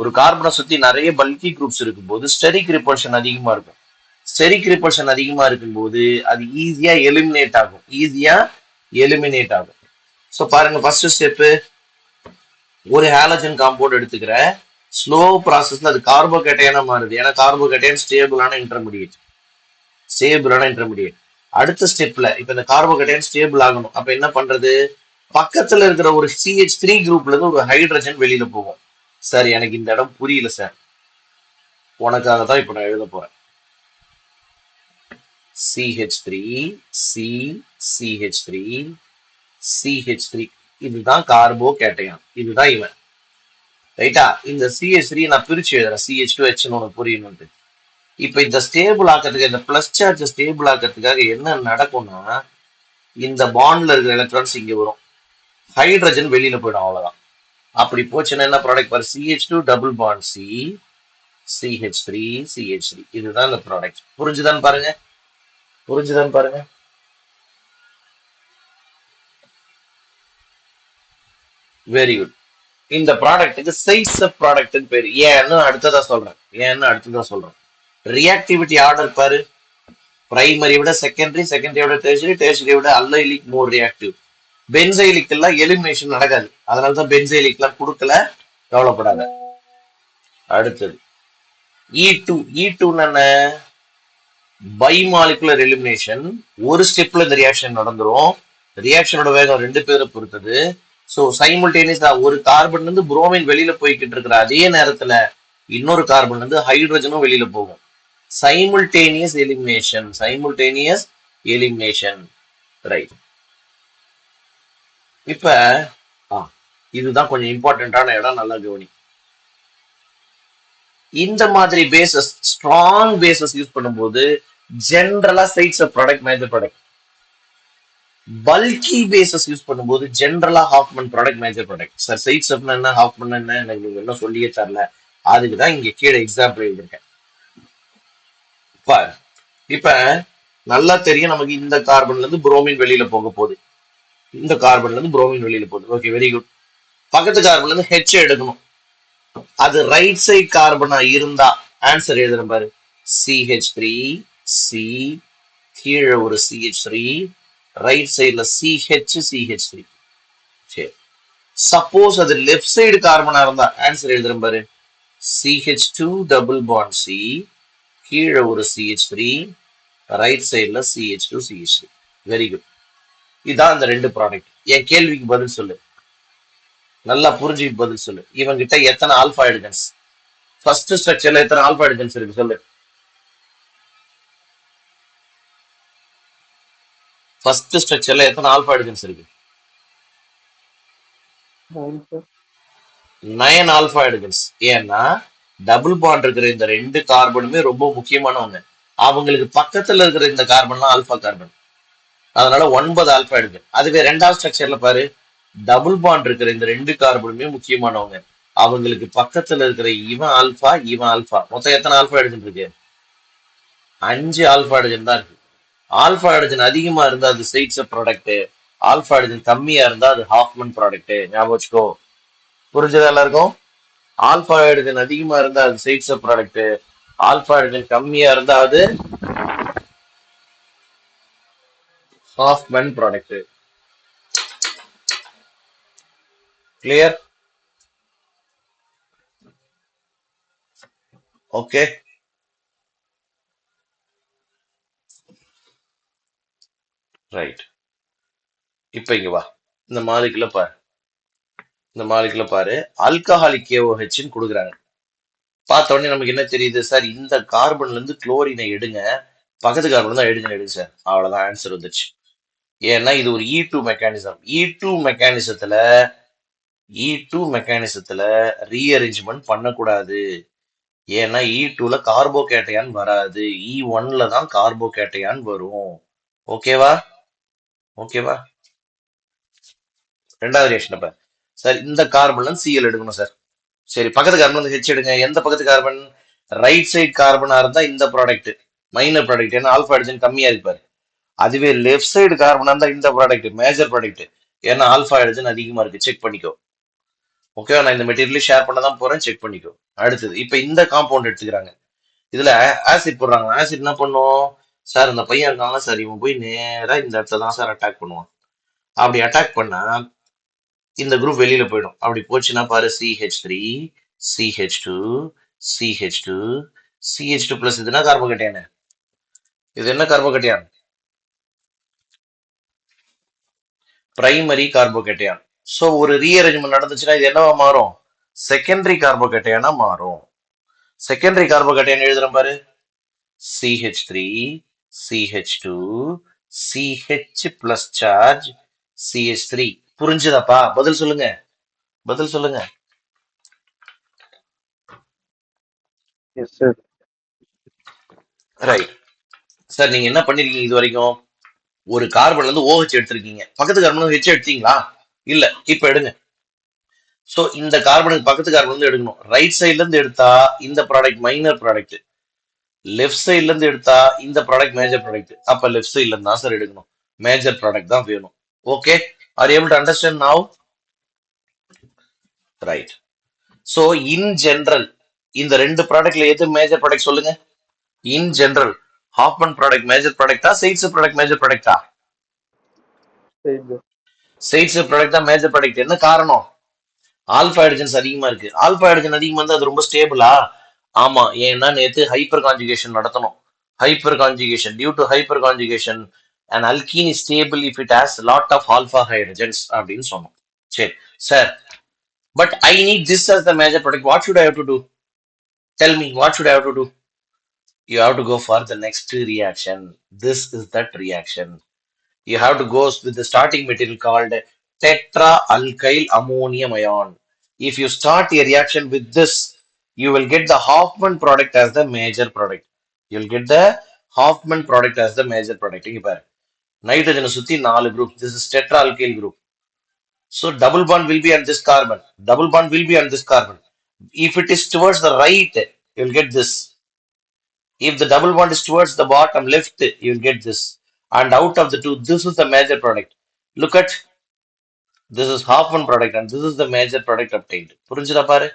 S1: ஒரு கார்பனை சுத்தி நிறைய பல்கி குரூப்ஸ் இருக்கும்போது ஸ்டெரிக் ரிப்பல்ஷன் அதிகமா இருக்கும். ஸ்டெரிக் ரிப்பல்ஷன் அதிகமா இருக்கும்போது அது ஈஸியா எலிமினேட் ஆகும். ஸோ பாருங்க, ஃபர்ஸ்ட் ஸ்டெப்பு ஒரு ஹாலஜன் காம்பவுண்ட் எடுத்துக்கிற ஸ்லோ ப்ராசஸ்ல அது கார்போகேட்டையனா மாறுது. ஏன்னா கார்போகேட்டையன் ஸ்டேபிளான இன்டர்மீடியேட். அடுத்த ஸ்டெப்ல இப்ப இந்த கார்போகேட்டையன் ஸ்டேபிள் ஆகணும். அப்ப என்ன பண்றது? பக்கத்துல இருக்கிற ஒரு CH3 குரூப்ல இருந்து ஒரு ஹைட்ரஜன் வெளியில போகும். சார் எனக்கு இந்த இடம் புரியல சார், உனக்காக தான் இப்ப நான் எழுத போறேன். CH3 C CH3 CH3 இதுதான் கார்போகேட்டையான், இதுதான் இவன். ரைட்டா? இந்த CH3 நான் பிரிச்சு எழுதுறேன், CH2H உனக்கு புரியணும்னு. இப்ப இந்த ஸ்டேபிள் ஆக்கிறதுக்கு, இந்த பிளஸ் சார்ஜ் ஸ்டேபிள் ஆக்கிறதுக்காக என்ன நடக்கும்னா இந்த பாண்ட்ல இருக்கிற எலக்ட்ரான்ஸ் இங்க வரும், ஹைட்ரஜன் வெளியில போயிடும், அவ்வளவுதான். அப்படி போச்சுன்னா என்ன ப்ராடக்ட் பாரு, CH2 double bond C CH3 CH3. இதுதான் இந்த ப்ராடக்ட். புரிஞ்சுதான் பாருங்க. Very good. இந்த ப்ராடக்ட்டுக்கு சைஸ் ஆஃப் ப்ராடக்ட் பேரு. ஏன்னு அடுத்ததா சொல்றேன். ரியாக்டிவிட்டி ஆர்டர் பாரு, பிரைமரி விட செகண்டரி, செகண்டரி விட டெர்ஷரி, டெர்ஷரி விட அல்லைலிக் மோர் ரியாக்டிவ். பென்சைலிக் எல்லாம் எலிமினேஷன் நடக்காது, அதனாலதான் பென்சைலிக் எல்லாம் கொடுக்கல, கவலைப்படாத. அடுத்தது E2 என்ன? Bimolecular elimination. ஒரு ஸ்டெப்ல இந்த ரியாக்ஷன் நடந்துரும். ரியாக்ஷனோட வேகம் ரெண்டு பேரை பொறுத்தது. ஸோ சைமல்டேனியஸா ஒரு கார்பன்ல இருந்து புரோமின் வெளியில போய்கிட்டு இருக்கிற அதே நேரத்துல இன்னொரு கார்பன்ல இருந்து ஹைட்ரஜனும் வெளியில போகும். Simultaneous elimination. ரைட். இப்ப இதுதான் கொஞ்சம் இம்பார்ட்டன்டான இடம், நல்லா கவனி. இந்த மாதிரி பேசஸ், ஸ்ட்ராங் பேசஸ் யூஸ் பண்ணும்போது ஜென்ரலா Saytzeff product major product. Bulky bases use பண்ணும்போது ஜென்ரலா Hofmann product major product. Sir Saytzeff என்ன, ஹாஃப்மன் என்ன, எனக்கு நீங்க என்ன சொல்லியே தரல. அதுக்குதான் இங்க கீழே எக்ஸாம்பிள் எழுதிருக்கேன். இப்ப நல்லா தெரியும் நமக்கு, இந்த கார்பன்ல இருந்து புரோமின் வெளியில போக போகுது, ஓகே, வெரி குட். பக்கத்து கார்பன்ல இருந்து H எடுக்கணும். அது ரைட் சைட் கார்பனா இருந்தா ஆன்சர் எழுதுறேன் பாரு, CH3 C, கீழே ஒரு CH3, ரைட் சைட்ல CH3. சரி, சப்போஸ் அது லெஃப்ட் சைடு கார்பனா இருந்தா ஆன்சர் எழுதுறேன் பாரு, CH2 டபுள் பாண்ட் C, கீழே ஒரு CH3, ரைட் சைட்ல CH2. Very good. இதான் அந்த ரெண்டு ப்ராடக்ட். என் கேள்விக்கு பதில் சொல்லு, நல்லா புரிஞ்சுக்கு பதில் சொல்லு. இவங்கிட்ட எத்தனை ஆல்பா ஹைட்ரஜன்ஸ், ஃபர்ஸ்ட் ஸ்ட்ரக்சர்ல எத்தனை ஆல்பா ஹைட்ரஜன்ஸ் இருக்கு சொல்லு. ஃபர்ஸ்ட் ஸ்ட்ரக்சர்ல எத்தனை ஆல்பா ஹைட்ரஜன்ஸ் இருக்கு? 9 ஆல்பா ஹைட்ரஜன்ஸ். ஏன்னா டபுள் பாண்ட் இருக்கிற இந்த ரெண்டு கார்பனுமே ரொம்ப முக்கியமான ஒண்ணு. அவங்களுக்கு பக்கத்துல இருக்கிற இந்த கார்பன்லாம் ஆல்பா கார்பன், அதனால 9 ஆல்பா எடுக்கு. அதுவே ரெண்டாவது ஸ்ட்ரக்சர்ல பாரு, டபுள் பாண்ட் இருக்கிற இந்த 2 கார்பனுமே முக்கியமானவங்க. அவங்களுக்கு பக்கத்துல இருக்கிற இவன் ஆல்பா, மொத்தம் எத்தனை ஆல்பா எடுத்துட்டு இருக்கு? 5 ஆல்பா ஹைட்ரஜன் தான் இருக்கு. ஆல்பா ஹைட்ரஜன் அதிகமா இருந்தா அது ஸ்டேட்ஸ் ப்ராடக்ட், ஆல்பா ஹைட்ரஜன் கம்மியா இருந்தா அது ஹாஃப்மன் ப்ராடக்ட். ஞாபகம் வச்சுக்கோ. புரிஞ்சதா எல்லாருக்கும்? ஆல்பா ஹைட்ரஜன் அதிகமா இருந்தா அது ஸ்டேட்ஸ் ப்ராடக்ட், ஆல்பா ஹைட்ரஜன் கம்மியா இருந்தா அது Hoffman product. Clear? Okay, right. இப்ப இங்க வா, இந்த மாலிகுல பாரு, இந்த மாலிகுல பாரு, ஆல்கஹாலிக் KOH கொடுக்குறாங்க. பார்த்த உடனே நமக்கு என்ன தெரியுது? சார் இந்த கார்பன்ல இருந்து குளோரினை எடுங்க, பக்கத்து கார்பன் தான் எடுங்க சார். அவ்வளவுதான், ஆன்சர் வந்துச்சு. ஏன்னா இது ஒரு E2 மெக்கானிசம். E2 மெக்கானிசத்துல ரீஅரேஞ்ச்மெண்ட் பண்ணக்கூடாது. ஏன்னா E2ல கார்போகேட்டையான் வராது, E1ல தான் கார்போகேட்டையான் வரும். ஓகேவா? ஓகேவா? ரெண்டாவது ரியாக்ஷன் அப்ப சார் இந்த கார்பன்ல Cl எடுக்கணும் சார். சரி, பக்கத்து கார்பன் H எடுங்க. எந்த பக்கத்து கார்பன்? ரைட் சைடு கார்பனா இருந்தா இந்த ப்ராடக்ட் மைனர் ப்ராடக்ட், ஏன்னா ஆல்பா ஹைட்ரஜன் கம்மியா இருப்பாரு. அதுவே லெஃப்ட் சைடு கார்பனா இருந்தா இந்த ப்ராடக்ட் மேஜர் ப்ராடக்ட், ஏன்னா ஆல்பா ஹைட்ரஜன் அதிகமா இருக்கு. செக் பண்ணிக்கோ. ஓகேவா? நான் இந்த மெட்டீரியல் ஷேர் பண்ண தான் போறேன், செக் பண்ணிக்கோ. அடுத்தது இப்ப இந்த காம்பவுண்ட் எடுத்துக்கிறாங்க. இதுல ஆசிட் போடுறாங்க. ஆசிட் என்ன பண்ணும்? சார் இந்த பையன் இருக்காங்க சார், இவன் போய் நேரா இந்த இடத்துல தான் சார் அட்டாக் பண்ணுவான். அப்படி அட்டாக் பண்ணா இந்த குரூப் வெளியில போயிடும். அப்படி போச்சுன்னா பாரு, CH3 CH2 CH2 CH2 plus. இது என்ன கார்போகேட்டையான்? இது என்ன கார்போகேட்டையான்? பிரைமரி கார்போகேட்டையான். சோ ஒரு ரீஅரேஞ்ச்மெண்ட் நடந்துச்சுன்னா இது என்னவா மாறும்? செகண்டரி கார்போகேட்டையானா மாறும். செகண்டரி கார்போகேட்டையான் எழுதுறேன் பாரு, CH3 CH2 CH plus charge CH3. புரிஞ்சுதாப்பா? பதில் சொல்லுங்க, பதில் சொல்லுங்க.
S3: Yes sir.
S1: ரைட். சார் நீங்க என்ன பண்ணிருக்கீங்க இது வரைக்கும்? ஒரு கார்பன்ல இருந்து OH எடுத்திருக்கீங்க, பக்கத்து கார்பன் H எடுத்தீங்களா? இல்ல. இப்ப எடுங்க. சோ இந்த கார்பனுக்கு பக்கத்து கார்பன் வந்து எடுக்கணும். ரைட் சைட்ல இருந்து எடுத்தா இந்த ப்ராடக்ட் மைனர் ப்ராடக்ட், லெஃப்ட் சைட்ல இருந்து எடுத்தா இந்த ப்ராடக்ட் மேஜர் ப்ராடக்ட். அப்ப லெஃப்ட் சைட்ல இருந்து தான் சார் எடுக்கணும், மேஜர் ப்ராடக்ட் தான் வேணும். Okay, are able to understand now? Right. So in general இந்த ரெண்டு ப்ராடக்ட்ல எது மேஜர் ப்ராடக்ட் சொல்லுங்க? In general Hofmann product major ப்ராடக்டா, சைட்ஸ் ப்ராடக்ட் மேஜர் ப்ராடக்டா? சைட்ஸ் ப்ராடக்ட் தான் மேஜர் ப்ராடக்ட். என்ன காரணம்? ஆல்பா ஹைட்ரஜன்ஸ் அதிகமா இருக்கு. ஆல்பா ஹைட்ரஜன் அதிகமா இருந்தா அது ரொம்ப ஸ்டேபிளா? ஆமா, ஏன்னா நேத்து ஹைப்பர் கான்ஜுகேஷன் நடத்தணும். Hyper conjugation, due to hyper conjugation an alkene is stable if it has lot of alpha hydrogens அப்படின்னு சொன்னோம். சரி sir, but I need this as the major product. What should I have to do? Tell me, what should I have to do? You have to go for the next reaction. This is that reaction. You have to go with the starting material called tetra alkyl ammonium ion. If you start a reaction with this, you will get the Hoffman product as the major product. You will get the Hoffman product as the major product. இங்க பாரு, nitrogen சுத்தி 4 group. This is tetra alkyl group. So double bond will be on this carbon. Double bond will be on this carbon. If it is towards the right, you will get this. If the double bond is towards the bottom left, you will get this. And out of the two, this is the major product. Look at, this is Hoffman product and this is the major product obtained. புரிஞ்சுதா பாரு?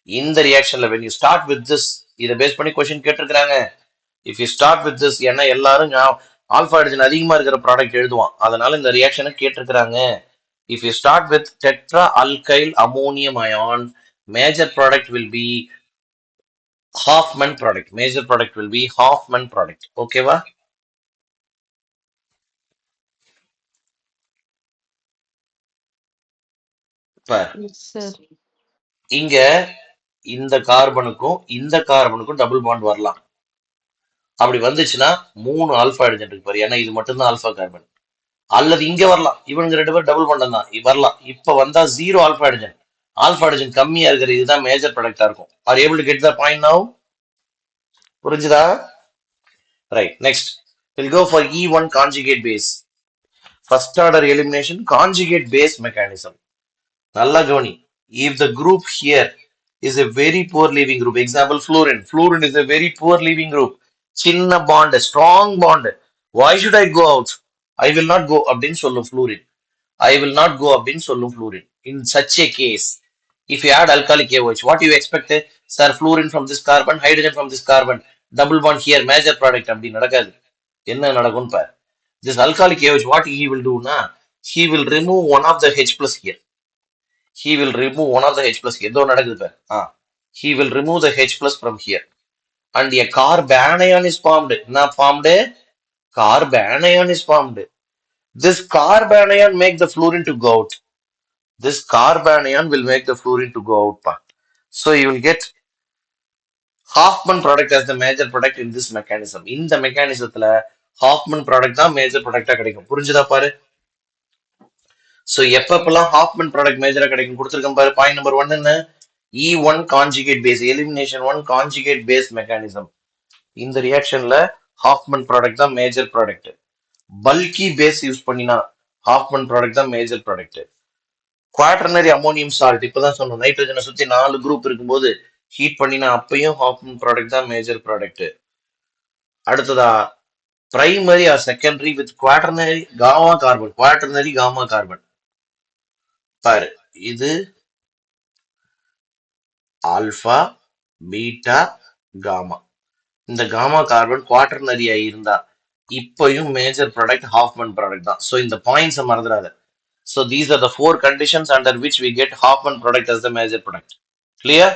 S1: இந்த ரியாக்ஷன்ல when you start with this, இத base பண்ணி question கேட்டிருக்காங்க. If you start with this, ஏன்னா எல்லாரும் alpha hydrogen அதிகமா இருக்கிற ப்ராடக்ட் எழுதுவான், அதனால இந்த ரியாக்ஷனை கேட்டிருக்காங்க. If you start with tetra alkyl ammonium ion, major product will be Hoffman product. Major product will be Hoffman product. ஓகேவா?
S4: sir.
S1: இங்க இந்த கார்பனுக்கும் டபுள் பாண்ட் வரலாம். அப்படி வந்துச்சுன்னா 3 ஆல்பா ஹைட்ரஜன் இருக்கு பாரு, ஏன்னா இது மட்டும் தான் ஆல்பா கார்பன். அல்லது இங்க வரலாம், இவனுங்க 2 பேரும் டபுள் பாண்ட் தான் வரலாம். இப்ப வந்தா 0 ஆல்பா ஹைட்ரஜன், ஆல்பா ஹைட்ரஜன் கம்மியா இருக்கிற இதுதான் மேஜர் ப்ராடக்டா இருக்கும். R able to get the point நவ? புரிஞ்சுதா? Right, next we'll go for E1 conjugate base. First order elimination conjugate base mechanism. நல்லா கவனி. If the group here is a very poor leaving group, example fluorine. Fluorine is a very poor leaving group. சின்ன bond, strong bond. Why should I go out? I will not go அப்படின்னு சொல்லும் fluorine. I will not go அப்படின்னு சொல்லும் fluorine. In such a case, if you add alkalic AOH, what you expect? Sir, fluorine from this carbon, hydrogen from this carbon, double bond here, major product அப்படி நடக்காது. என்ன நடக்கும் பார். This alkalic AOH, what he will do na? He will remove one of the H plus here. He will remove one of the H plus here. ஏதோ நடக்குது பார். He will remove the H plus from here. And a carbanion is formed. Na formed? Carbanion is formed. This carbanion make the fluorine to go out. This carbanion will make the fluorine to go out. Pa. So you will get Hoffman product as the major product in this mechanism. In the mechanism, Hoffman product தான் major product கிடைக்கும். புரிஞ்சுதா பாரு? So எப்பப்பெல்லாம் Hoffman product major கிடைக்கும் கொடுத்திருக்கேன் பாரு. Point number 1 என்ன? E1 conjugate base, elimination 1 conjugate base mechanism. இந்த reactionல Hoffman product தான் major product. Bulky base use பண்ணினா Hoffman product தான் major product. Quaternary ammonium salt இப்பதான் சொன்னோம், நைட்ரஜனை சுத்தி 4 குரூப் இருக்கும்போது ஹீட் பண்ணினா அப்பயும் ஹாஃப்மன் ப்ராடக்ட் தான் மேஜர் ப்ராடக்ட். அடுத்ததா primary or secondary with quaternary gamma carbon. Quaternary gamma carbon பாரு, இது ஆல்பா பீட்டா காமா. இந்த காமா கார்பன் குவாட்டர்னரியா இருந்தா இப்பயும் மேஜர் ப்ராடக்ட் ஹாஃப்மன் ப்ராடக்ட் தான். ஸோ இந்த பாயிண்ட்ஸை மறந்துடாத. So these are the 4 conditions under which we get Hoffman product as the major product. Clear?